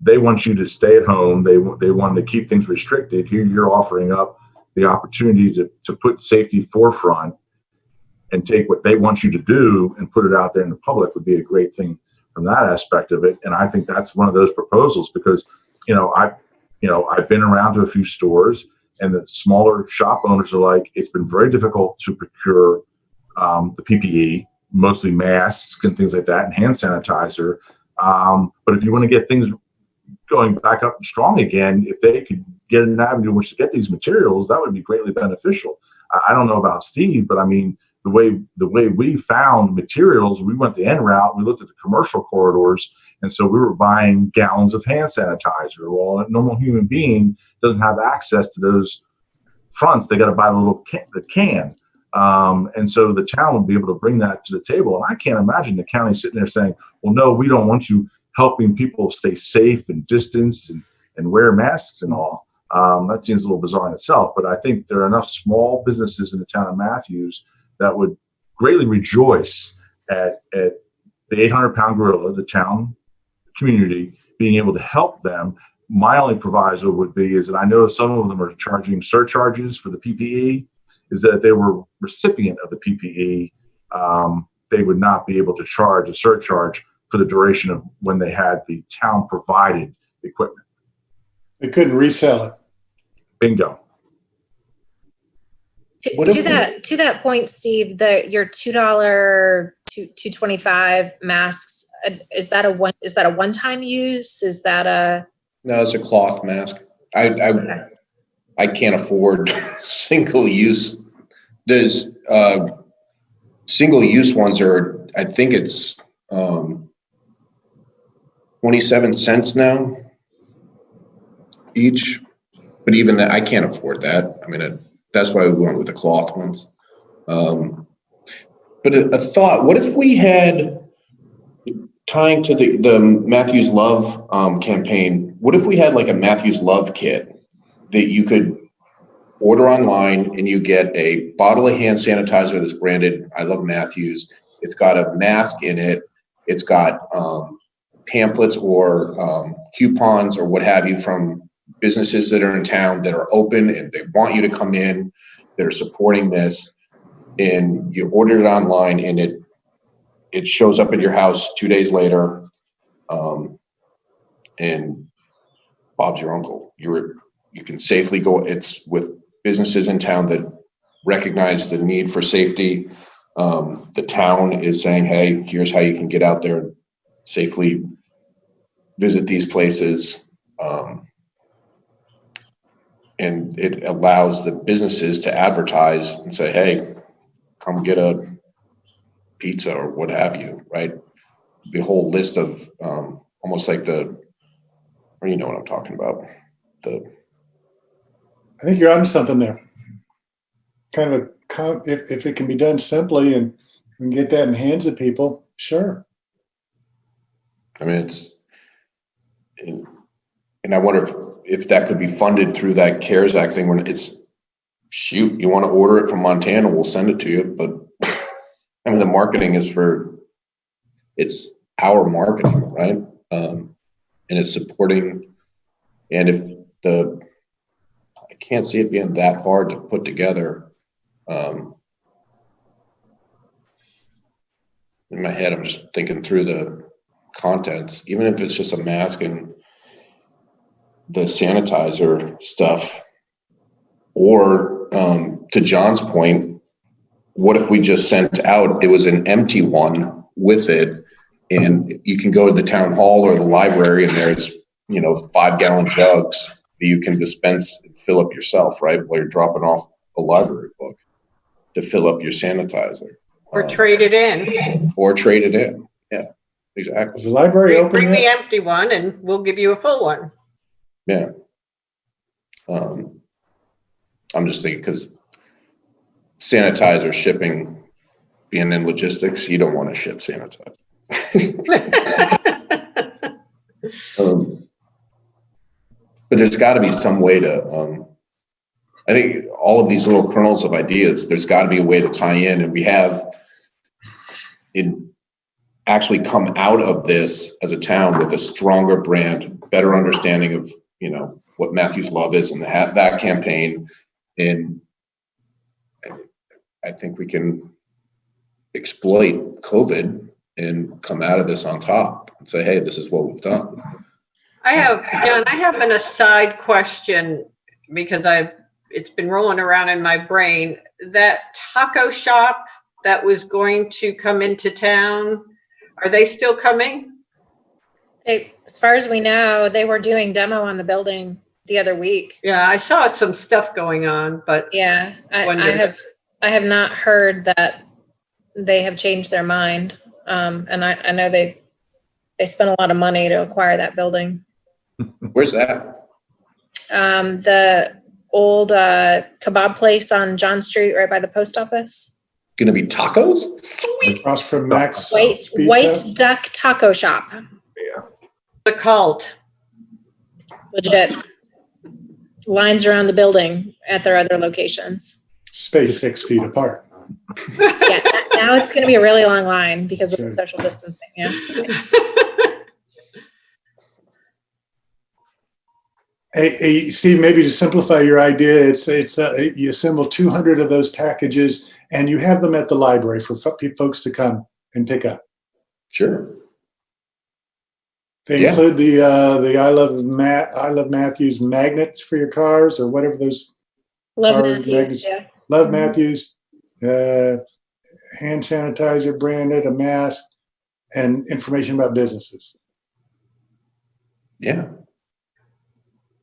they want you to stay at home. They want to keep things restricted. Here you're offering up the opportunity to put safety forefront and take what they want you to do and put it out there in the public would be a great thing from that aspect of it. And I think that's one of those proposals because, I've been around to a few stores and the smaller shop owners are like, it's been very difficult to procure the PPE, mostly masks and things like that, and hand sanitizer. But if you want to get things going back up strong again, if they could get an avenue in which to get these materials, that would be greatly beneficial. I don't know about Steve, but I mean, the way we found materials, we went the en route, we looked at the commercial corridors, and so we were buying gallons of hand sanitizer. Well, a normal human being doesn't have access to those fronts. They got to buy the can. And so the town would be able to bring that to the table. And I can't imagine the county sitting there saying, well, no, we don't want you helping people stay safe and distance and wear masks and all. That seems a little bizarre in itself, but I think there are enough small businesses in the town of Matthews that would greatly rejoice at the 800-pound gorilla, the town community, being able to help them. My only proviso would be is that I know some of them are charging surcharges for the PPE, is that if they were recipient of the PPE, they would not be able to charge a surcharge for the duration of when they had the town provided equipment. They couldn't resell it. Bingo. To that point, Steve, your $2 $2.25 masks, is that a one-time use? Is that a No, it's a cloth mask. I can't afford single use. There's single use ones are, I think it's 27 cents now each, but even that, I can't afford that. I mean, that's why we went with the cloth ones. But a thought, what if we had, tying to the Matthews Love campaign, what if we had like a Matthews Love kit that you could order online and you get a bottle of hand sanitizer that's branded I Love Matthews. It's got a mask in it. It's got pamphlets or coupons or what have you from businesses that are in town that are open and they want you to come in, that are supporting this, and you order it online and it shows up at your house 2 days later, and Bob's your uncle. You can safely go. It's with businesses in town that recognize the need for safety. The town is saying, hey, here's how you can get out there and safely visit these places. And it allows the businesses to advertise and say, hey, come get a pizza or what have you, right? The whole list of almost like or you know what I'm talking about. I think you're onto something there. Kind of if it can be done simply and get that in the hands of people, sure. I mean, and I wonder if that could be funded through that CARES Act thing when shoot, you want to order it from Montana, we'll send it to you. But I mean, the marketing it's our marketing, right? And it's supporting, and if can't see it being that hard to put together. In my head, I'm just thinking through the contents, even if it's just a mask and the sanitizer stuff. Or to John's point, what if we just sent out, it was an empty one with it, and you can go to the town hall or the library and there's, 5-gallon jugs that you can dispense and fill up yourself, right? While you're dropping off a library book to fill up your sanitizer. Or trade it in. Or trade it in. Yeah, exactly. Is the library open Bring the yet? empty one and we'll give you a full one. Yeah. I'm just thinking because sanitizer shipping, being in logistics, you don't want to ship sanitizer. But there's got to be some way to, I think all of these little kernels of ideas, there's got to be a way to tie in, and we have it actually come out of this as a town with a stronger brand, better understanding of, what Matthew's Love is and that campaign. And I think we can exploit COVID and come out of this on top and say, hey, this is what we've done. John, I have an aside question because it's been rolling around in my brain. That taco shop that was going to come into town, are they still coming? As far as we know, they were doing demo on the building the other week. Yeah, I saw some stuff going on, but Yeah, I Wondered. have not heard that they have changed their mind. And I know they spent a lot of money to acquire that building. Where's that? The old kebab place on John Street, right by the post office. Going to be tacos? Across from Max White Pizza? Duck Taco Shop. the cult. Legit. Lines around the building at their other locations. Spaced 6 feet apart. Yeah, now it's going to be a really long line because of the Sure. social distancing. Yeah. Hey, Steve, maybe to simplify your idea, it's you assemble 200 of those packages and you have them at the library for folks to come and pick up. Sure. They Yeah. include the I Love Matthews magnets for your cars or whatever those Love Or Matthews. magnets. Yeah. Love Mhm. Matthews, hand sanitizer branded, a mask, and information about businesses. Yeah.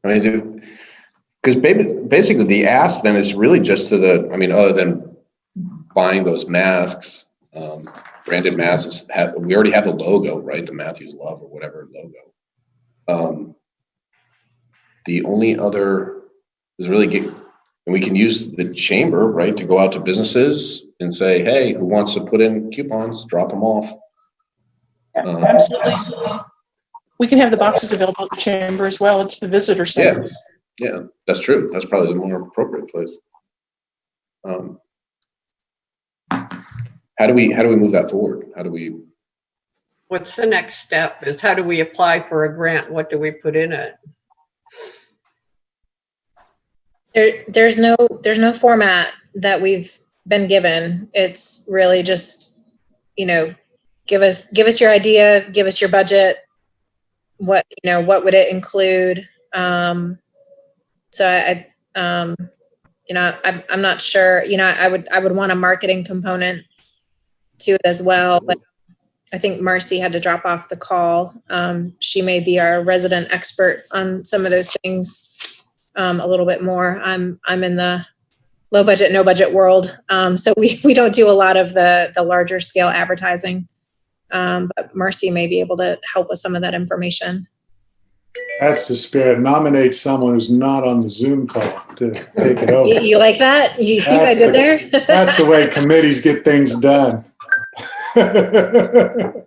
I mean, because basically the ask then is really just to other than buying those masks, branded masks, we already have the logo, right? The Matthews Love or whatever logo. The only other is really and we can use the chamber, right, to go out to businesses and say, hey, who wants to put in coupons, drop them off. Absolutely. We can have the boxes available at the chamber as well. It's the visitor center. Yeah, that's true. That's probably the more appropriate place. How do we move that forward? What's the next step is how do we apply for a grant? What do we put in it? There's no format that we've been given. It's really just, give us your idea, give us your budget. What would it include? I'm not sure, I would want a marketing component to it as well, but I think Marcy had to drop off the call. She may be our resident expert on some of those things. A little bit more. I'm in the low budget, no budget world. So we don't do a lot of the larger scale advertising. But Marcy may be able to help with some of that information. That's the spirit. Nominate someone who's not on the Zoom call to take it over. You like that? You see what I did there? That's the way committees get things done. Well,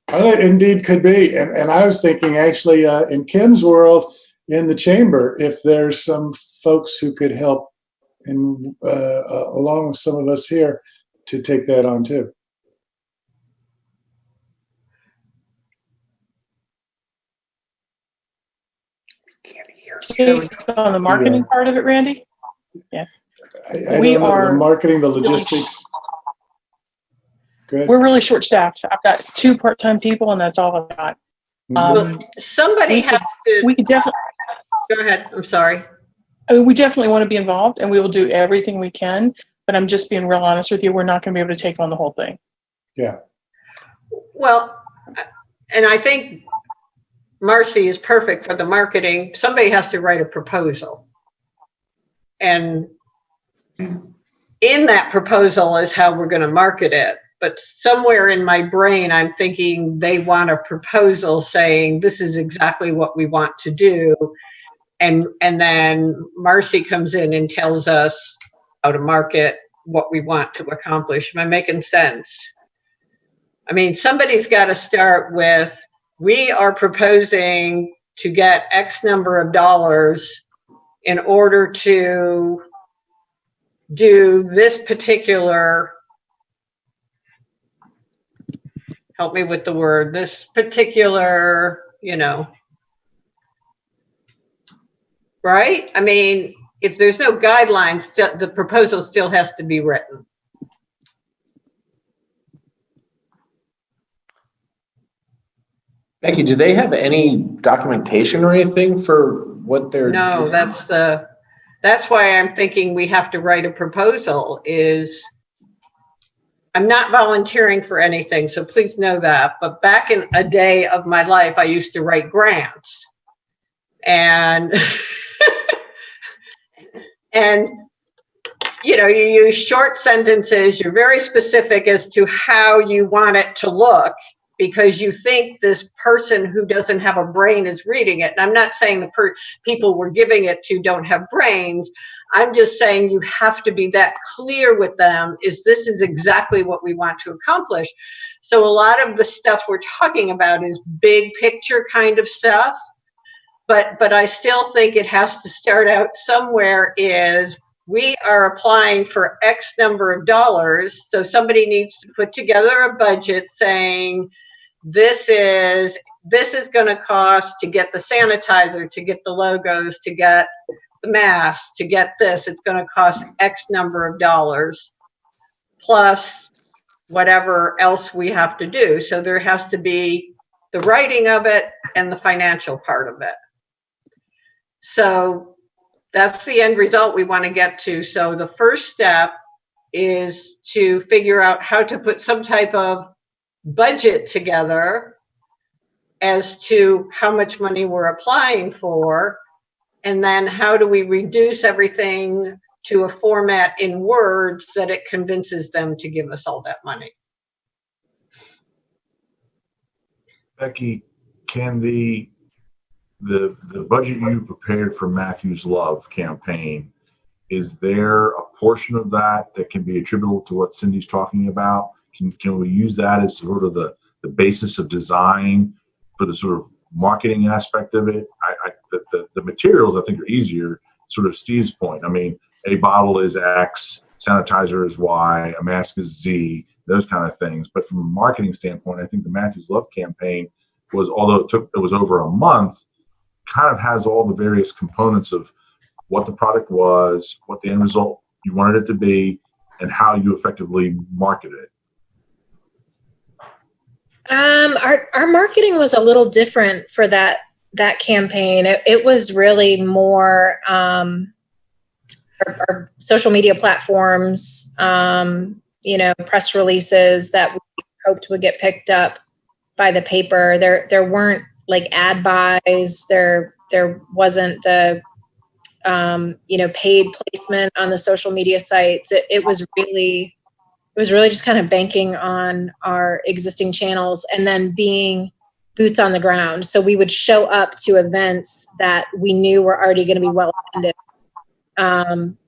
it indeed could be. And I was thinking actually in Kim's world, in the chamber, if there's some folks who could help and along with some of us here to take that on too. Can't take on the marketing part of it, Randy? I We don't know, the are- marketing, the logistics. Good. We're really short-staffed. I've got 2 part-time people, and that's all I've got. Mhm. Somebody we has to, We could definitely, go ahead, I'm sorry. we definitely want to be involved, and we will do everything we can. But I'm just being real honest with you. We're not going to be able to take on the whole thing. Yeah. Well, and I think Marcy is perfect for the marketing. Somebody has to write a proposal. And in that proposal is how we're going to market it. But somewhere in my brain, I'm thinking they want a proposal saying this is exactly what we want to do. And then Marcy comes in and tells us how to market what we want to accomplish. Am I making sense? I mean, somebody's got to start with, we are proposing to get X number of dollars in order to do this particular, help me with the word, this particular, right? I mean, if there's no guidelines, the proposal still has to be written. Becky, do they have any documentation or anything for what they're? No, that's why I'm thinking we have to write a proposal. I'm not volunteering for anything, so please know that. But back in a day of my life, I used to write grants. And, and you use short sentences. You're very specific as to how you want it to look, because you think this person who doesn't have a brain is reading it. And I'm not saying the people we're giving it to don't have brains. I'm just saying you have to be that clear with them, this is exactly what we want to accomplish. So a lot of the stuff we're talking about is big picture kind of stuff. But I still think it has to start out somewhere we are applying for X number of dollars. So somebody needs to put together a budget saying, this is going to cost to get the sanitizer, to get the logos, to get the masks, to get this. It's going to cost X number of dollars plus whatever else we have to do. So there has to be the writing of it and the financial part of it. So that's the end result we want to get to. So the first step is to figure out how to put some type of budget together as to how much money we're applying for, and then how do we reduce everything to a format in words that it convinces them to give us all that money. Becky, can the budget you prepared for Matthew's Love campaign, is there a portion of that can be attributable to what Cindy's talking about? Can we use that as sort of the basis of design for the sort of marketing aspect of it? The materials I think are easier, sort of Steve's point. I mean, a bottle is X, sanitizer is Y, a mask is Z, those kind of things. But from a marketing standpoint, I think the Matthew's Love campaign although it was over a month, kind of has all the various components of what the product was, what the end result you wanted it to be, and how you effectively marketed it. Our marketing was a little different for that campaign. It was really more our social media platforms, press releases that we hoped would get picked up by the paper. There weren't like ad buys. There wasn't the paid placement on the social media sites. It was really just kind of banking on our existing channels and then being boots on the ground. So we would show up to events that we knew were already going to be well attended, and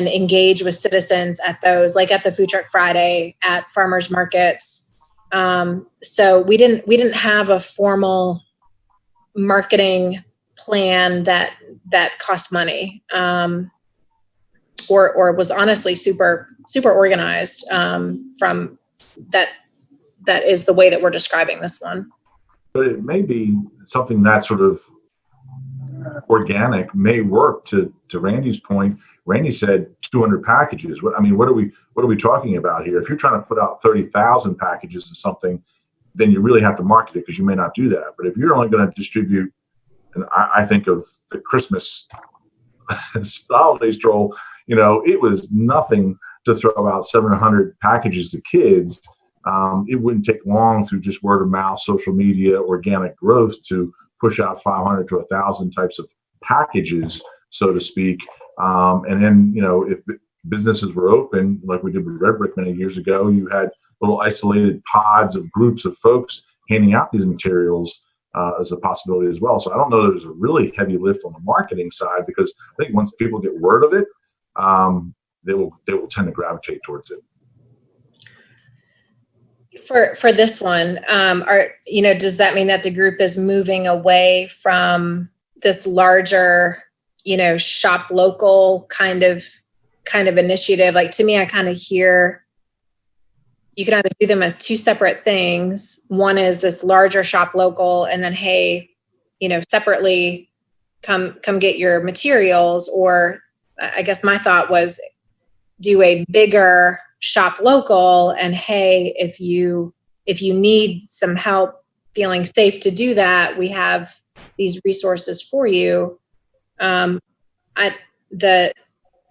engage with citizens at those, like at the Food Truck Friday, at farmers markets. So we didn't have a formal marketing plan that cost money, or was honestly super organized, from that is the way that we're describing this one. But it may be something that sort of organic may work. To Randy's point, Randy said 200 packages. What are we talking about here? If you're trying to put out 30,000 packages of something, then you really have to market it, because you may not do that. But if you're only going to distribute, and I think of the Christmas holiday stroll, it was nothing to throw out 700 packages to kids. It wouldn't take long through just word of mouth, social media, organic growth to push out 500 to 1,000 types of packages, so to speak. And then, if businesses were open, like we did with Red Brick many years ago, you had little isolated pods of groups of folks handing out these materials as a possibility as well. So I don't know there's a really heavy lift on the marketing side, because I think once people get word of it, they will tend to gravitate towards it. For this one, does that mean that the group is moving away from this larger, shop local kind of initiative? Like, to me, I kind of hear you can either do them as two separate things. One is this larger shop local, and then, hey, separately come get your materials. Or I guess my thought was do a bigger shop local, and hey, if you need some help feeling safe to do that, we have these resources for you. A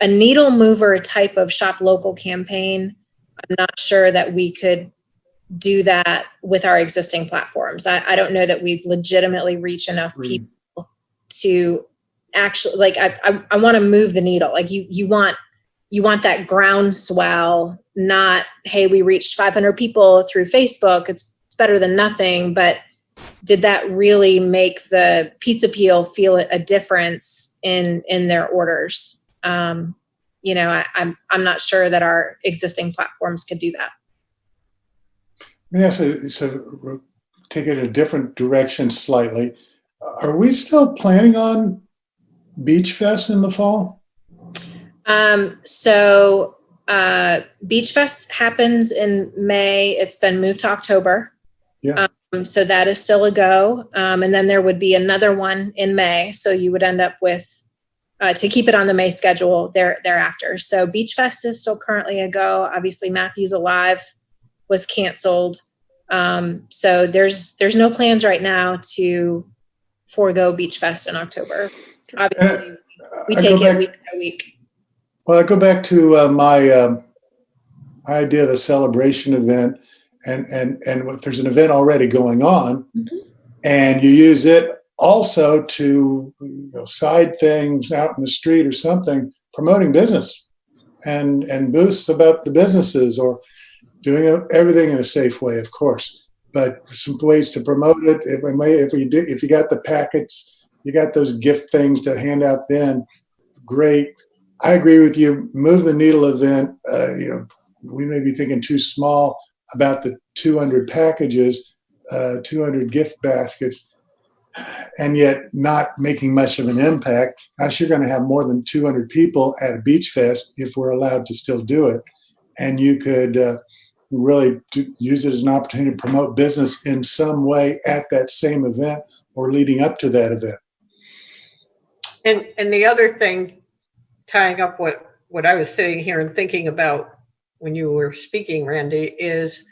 needle mover type of shop local campaign, I'm not sure that we could do that with our existing platforms. I don't know that we legitimately reach enough people to actually, like, I want to move the needle. Like, you want that groundswell, not, hey, we reached 500 people through Facebook. It's better than nothing. But did that really make the Pizza Peel feel a difference in their orders? I'm not sure that our existing platforms could do that. Yeah, so take it a different direction slightly. Are we still planning on Beach Fest in the fall? Beach Fest happens in May. It's been moved to October. Yeah. So that is still a go. And then there would be another one in May. So you would end up with, to keep it on the May schedule thereafter. So Beach Fest is still currently a go. Obviously, Matthews Alive was canceled. So there's no plans right now to forego Beach Fest in October. Obviously, we take it week by week. Well, I go back to my idea of a celebration event, and if there's an event already going on, and you use it also to side things out in the street or something, promoting business and boosts about the businesses, or doing everything in a safe way, of course, but some ways to promote it. If you got the packets, you got those gift things to hand out, then great. I agree with you. Move the needle event. We may be thinking too small about the 200 packages, 200 gift baskets, and yet not making much of an impact. Gosh, you're going to have more than 200 people at a Beach Fest if we're allowed to still do it. And you could really use it as an opportunity to promote business in some way at that same event or leading up to that event. And the other thing, tying up what I was sitting here and thinking about when you were speaking, Randy, is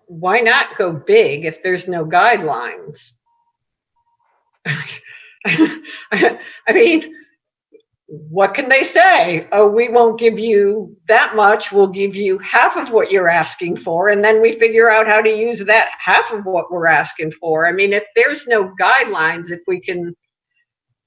why not go big if there's no guidelines? I mean, what can they say? Oh, we won't give you that much. We'll give you half of what you're asking for. And then we figure out how to use that half of what we're asking for. I mean, if there's no guidelines, if we can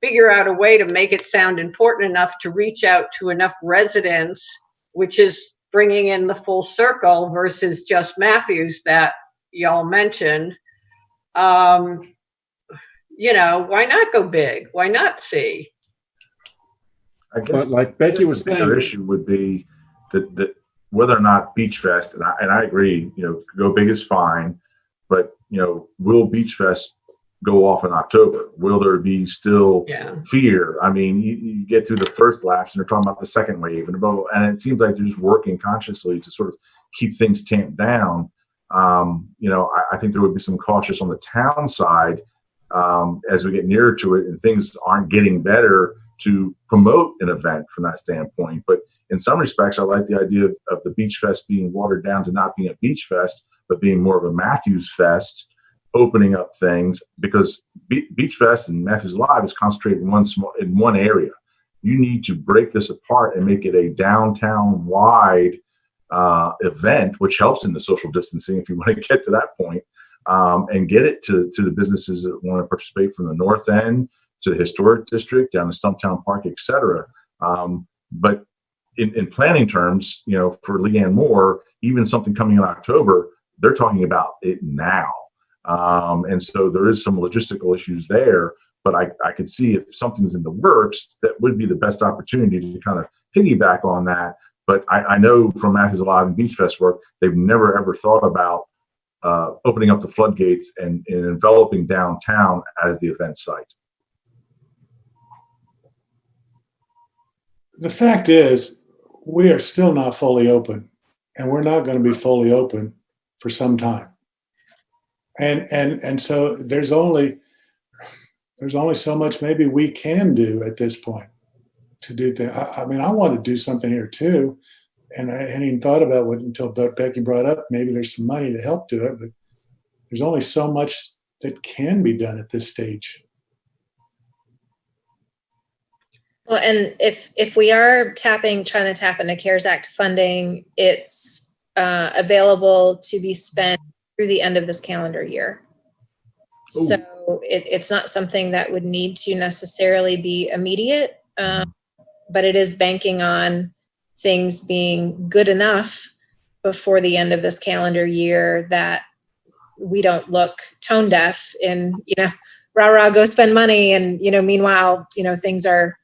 figure out a way to make it sound important enough to reach out to enough residents, which is bringing in the full circle versus just Matthews that y'all mentioned, why not go big? Why not see? I guess, But like Becky was the bigger saying, issue would be that whether or not Beach Fest, and I agree, go big is fine, but will Beach Fest go off in October? Will there be still fear? I mean, you get through the first laughs and they're talking about the second wave, and it seems like they're just working consciously to sort of keep things tamped down. I think there would be some cautious on the town side as we get nearer to it and things aren't getting better to promote an event from that standpoint. But in some respects, I like the idea of the Beach Fest being watered down to not being a beach fest, but being more of a Matthews Fest, opening up things, because Beach Fest and Matthews Live is concentrated in one area. You need to break this apart and make it a downtown-wide event, which helps in the social distancing if you want to get to that point, and get it to the businesses that want to participate from the north end to the historic district, down to Stumptown Park, et cetera. But in planning terms, for Leanne Moore, even something coming in October, they're talking about it now. And so there is some logistical issues there, but I could see if something's in the works, that would be the best opportunity to kind of piggyback on that. But I know from Matthews Live and Beach Fest work, they've never ever thought about opening up the floodgates and enveloping downtown as the event site. The fact is, we are still not fully open, and we're not going to be fully open for some time. And so there's only so much maybe we can do at this point to do things. I mean, I want to do something here too, and I hadn't even thought about it until Becky brought up maybe there's some money to help do it, but there's only so much that can be done at this stage. Well, and if we are trying to tap into CARES Act funding, it's available to be spent through the end of this calendar year. Ooh. So it's not something that would need to necessarily be immediate, but it is banking on things being good enough before the end of this calendar year that we don't look tone deaf and, rah, go spend money. And, meanwhile, things are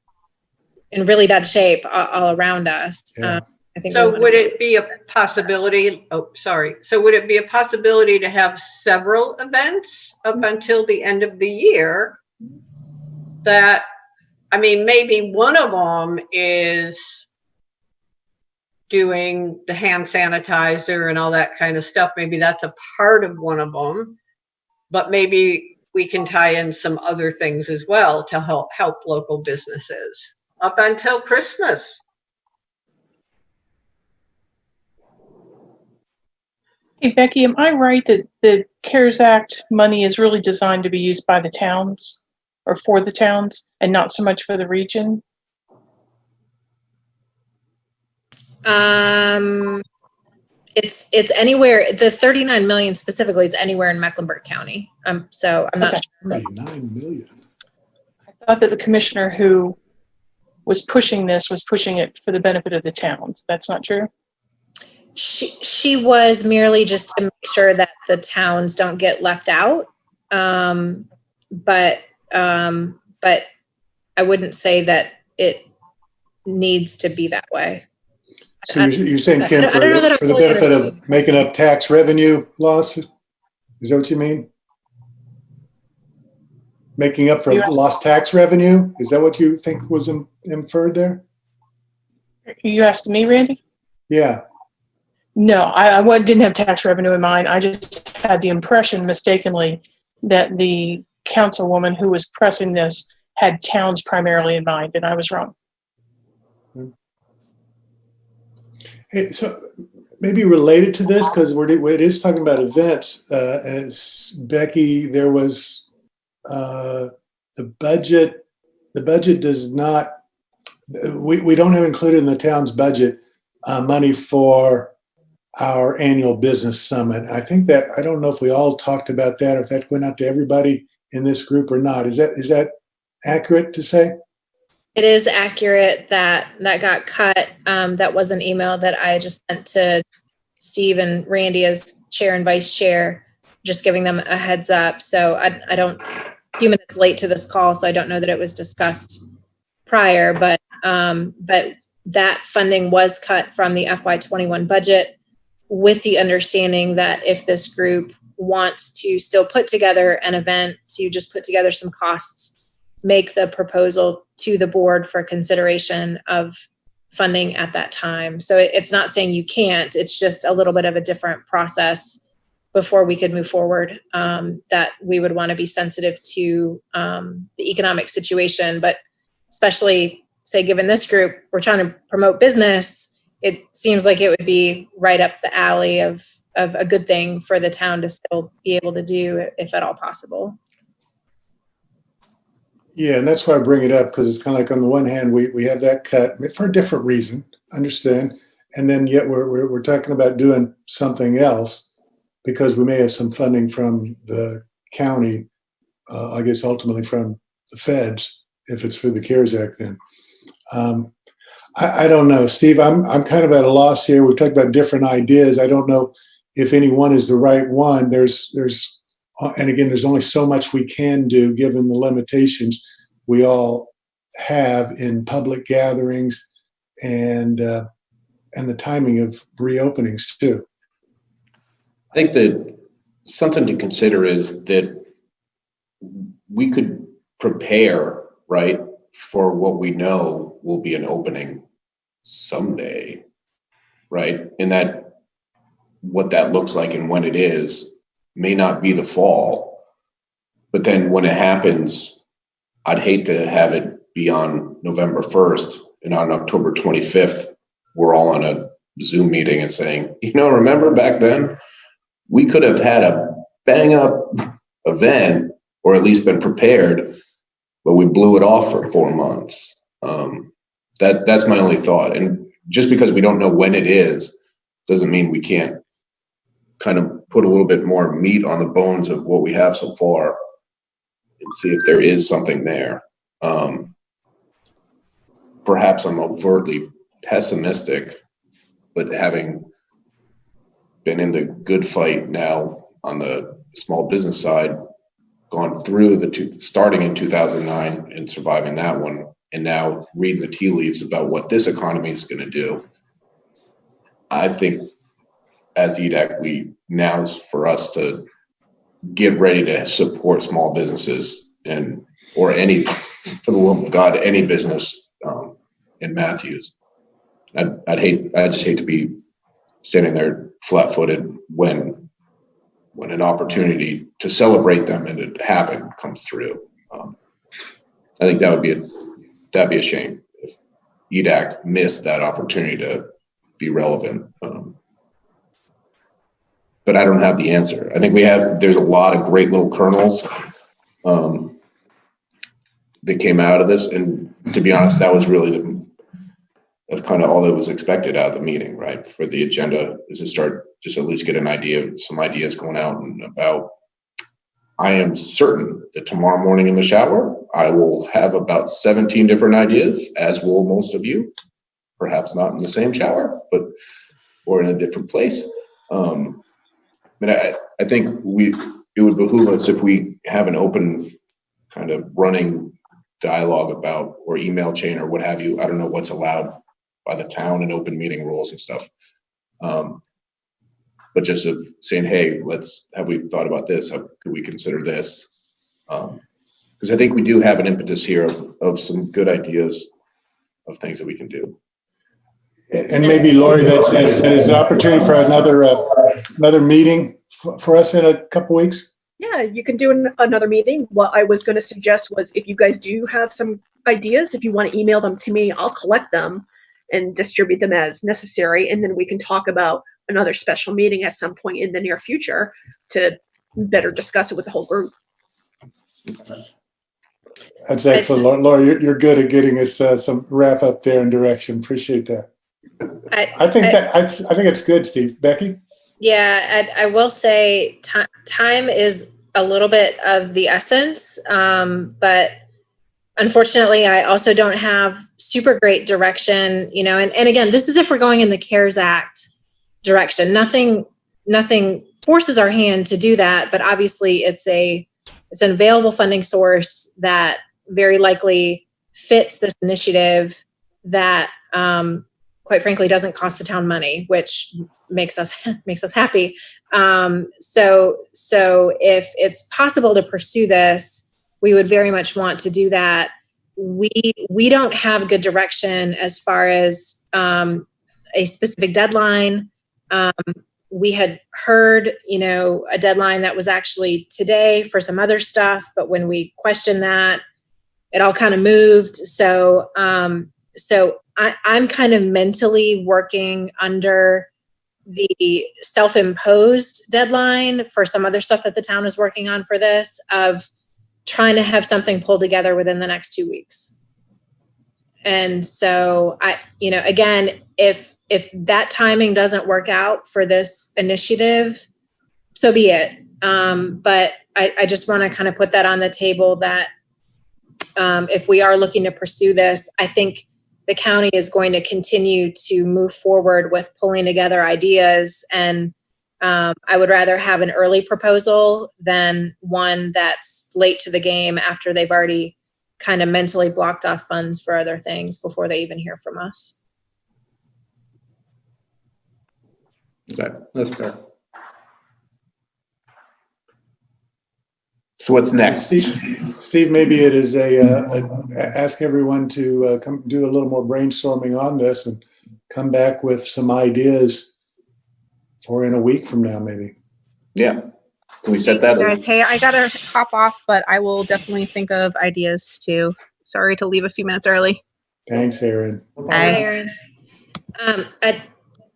in really bad shape all around us. Yeah. I think so would it be a possibility? So would it be a possibility to have several events up until the end of the year that, maybe one of them is doing the hand sanitizer and all that kind of stuff. Maybe that's a part of one of them, but maybe we can tie in some other things as well to help local businesses up until Christmas. Hey, Becky, am I right that the CARES Act money is really designed to be used by the towns or for the towns and not so much for the region? It's anywhere. The 39 million specifically is anywhere in Mecklenburg County. So I'm not sure. 39 million. I thought that the commissioner who was pushing this was pushing it for the benefit of the towns. That's not true? She was merely just to make sure that the towns don't get left out. But I wouldn't say that it needs to be that way. So you're saying, Kim, for the benefit of making up tax revenue loss? Is that what you mean? Making up for lost tax revenue? Is that what you think was inferred there? You asked me, Randy? Yeah. No, I didn't have tax revenue in mind. I just had the impression mistakenly that the councilwoman who was pressing this had towns primarily in mind, and I was wrong. Hey, so maybe related to this, because it is talking about events, as Becky, there was the budget. The budget does not, we don't have included in the town's budget money for our annual business summit. I think that, I don't know if we all talked about that, or if that went out to everybody in this group or not. Is that accurate to say? It is accurate that got cut. That was an email that I just sent to Steve and Randy as chair and vice chair, just giving them a heads up. So I don't, a few minutes late to this call, so I don't know that it was discussed prior, but that funding was cut from the FY21 budget, with the understanding that if this group wants to still put together an event, to just put together some costs, make the proposal to the board for consideration of funding at that time. So it's not saying you can't, it's just a little bit of a different process before we could move forward, that we would want to be sensitive to the economic situation. But especially, say, given this group, we're trying to promote business, it seems like it would be right up the alley of a good thing for the town to still be able to do, if at all possible. Yeah, and that's why I bring it up, because it's kind of like, on the one hand, we have that cut for a different reason, understand, and then yet we're talking about doing something else because we may have some funding from the county, I guess ultimately from the feds, if it's for the CARES Act. Then I don't know, Steve. I'm kind of at a loss here. We've talked about different ideas. I don't know if any one is the right one. There's and again, there's only so much we can do given the limitations we all have in public gatherings and the timing of reopenings too. I think that something to consider is that we could prepare, right, for what we know will be an opening someday, right? And that what that looks like and when it is may not be the fall, but then when it happens, I'd hate to have it be on November 1st and on October 25th, we're all on a Zoom meeting and saying, remember back then we could have had a bang up event or at least been prepared, but we blew it off for 4 months. That's my only thought. And just because we don't know when it is, doesn't mean we can't kind of put a little bit more meat on the bones of what we have so far and see if there is something there. Perhaps I'm overtly pessimistic, but having been in the good fight now on the small business side, gone through starting in 2009 and surviving that one, and now reading the tea leaves about what this economy is going to do, I think as EDAC, now's for us to get ready to support small businesses or any, for the love of God, any business in Matthews. I just hate to be standing there flat-footed when an opportunity to celebrate them and it happen comes through. I think that'd be a shame if EDAC missed that opportunity to be relevant. But I don't have the answer. I think there's a lot of great little kernels that came out of this. And to be honest, that was really that's kind of all that was expected out of the meeting, right? For the agenda is to start, just at least get an idea, some ideas going out and about. I am certain that tomorrow morning in the shower, I will have about 17 different ideas, as will most of you. Perhaps not in the same shower, or in a different place. I think it would behoove us if we have an open kind of running dialogue about, or email chain or what have you. I don't know what's allowed by the town and open meeting rules and stuff. But just of saying, hey, have we thought about this? Could we consider this? Because I think we do have an impetus here of some good ideas of things that we can do. And maybe, Lori, that is an opportunity for another meeting for us in a couple weeks. Yeah, you can do another meeting. What I was going to suggest was, if you guys do have some ideas, if you want to email them to me, I'll collect them and distribute them as necessary. And then we can talk about another special meeting at some point in the near future to better discuss it with the whole group. That's excellent. Laura, you're good at getting us some wrap up there and direction. Appreciate that. I think it's good, Steve. Becky? Yeah, I will say time is a little bit of the essence, but unfortunately, I also don't have super great direction, and again, this is if we're going in the CARES Act direction. Nothing forces our hand to do that, but obviously it's an available funding source that very likely fits this initiative that, quite frankly, doesn't cost the town money, which makes us happy. So if it's possible to pursue this, we would very much want to do that. We don't have good direction as far as a specific deadline. we had heard, a deadline that was actually today for some other stuff, but when we questioned that, it all kind of moved. So I'm kind of mentally working under the self-imposed deadline for some other stuff that the town is working on for this, of trying to have something pulled together within the next 2 weeks. And so again, if that timing doesn't work out for this initiative, so be it. But I just want to kind of put that on the table that if we are looking to pursue this, I think the county is going to continue to move forward with pulling together ideas. And I would rather have an early proposal than one that's late to the game after they've already kind of mentally blocked off funds for other things before they even hear from us. Okay, that's fair. So what's next? Steve, maybe it is ask everyone to come do a little more brainstorming on this and come back with some ideas for in a week from now, maybe. Yeah. Can we set that? Guys, hey, I gotta hop off, but I will definitely think of ideas too. Sorry to leave a few minutes early. Thanks, Aaron. Bye. Aaron.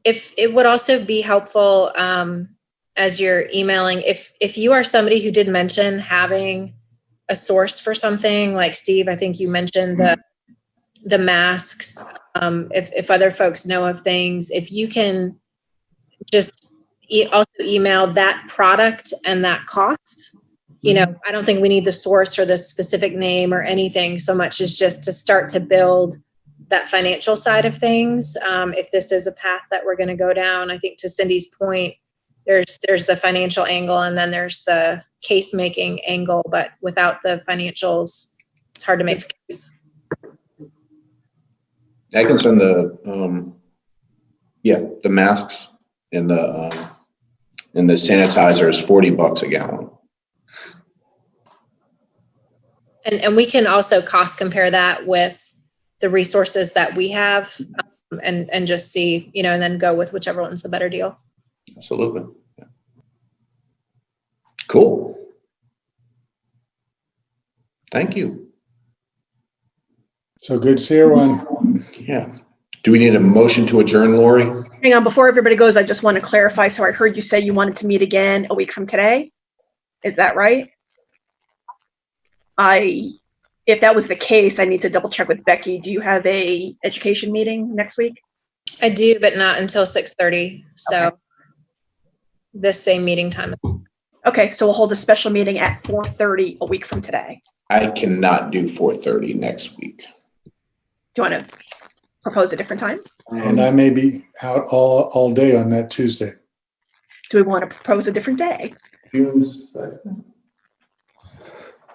If it would also be helpful, as you're emailing, if you are somebody who did mention having a source for something, like Steve, I think you mentioned the masks. If other folks know of things, if you can just also email that product and that cost. I don't think we need the source or the specific name or anything so much as just to start to build that financial side of things. If this is a path that we're going to go down, I think to Cindy's point, there's the financial angle and then there's the case making angle, but without the financials, it's hard to make the case. I can send the masks and the sanitizer is $40 a gallon. And we can also cost compare that with the resources that we have, and just see, and then go with whichever one's the better deal. Absolutely. Yeah. Cool. Thank you. So good to see everyone. Yeah. Do we need a motion to adjourn, Lori? Hang on, before everybody goes, I just want to clarify. So I heard you say you wanted to meet again a week from today. Is that right? If that was the case, I need to double check with Becky. Do you have a education meeting next week? I do, but not until 6:30. So Okay. This same meeting time. Okay, so we'll hold a special meeting at 4:30 a week from today. I cannot do 4:30 next week. Do you want to propose a different time? And I may be out all day on that Tuesday. Do we want to propose a different day? June 2nd.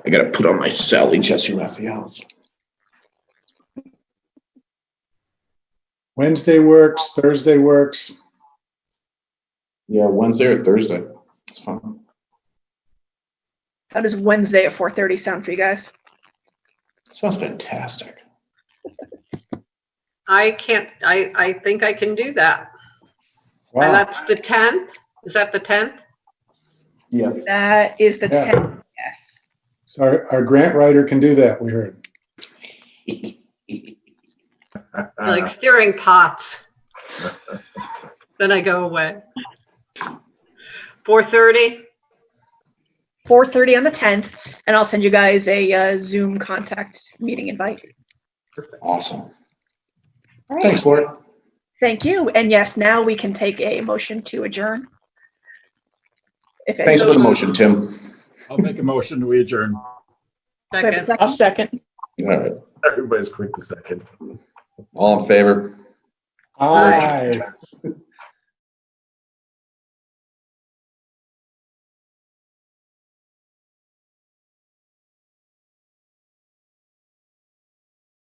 I gotta put on my Sally Jesse Raphaels. Wednesday works, Thursday works. Yeah, Wednesday or Thursday. It's fine. How does Wednesday at 4:30 sound for you guys? Sounds fantastic. I think I can do that. And Wow. that's the 10th? Is that the 10th? Yes. That is the Yeah. 10th, yes. So our grant writer can do that, we heard. Like stirring pots. Then I go away. 4:30? 4:30 on the 10th, and I'll send you guys a Zoom contact meeting invite. Awesome. All right. Thanks, Lori. Thank you. And yes, now we can take a motion to adjourn. Thanks for the motion, Tim. I'll make a motion to adjourn. Second. I'll second. All right. Everybody's quick to second. All in favor? Aye.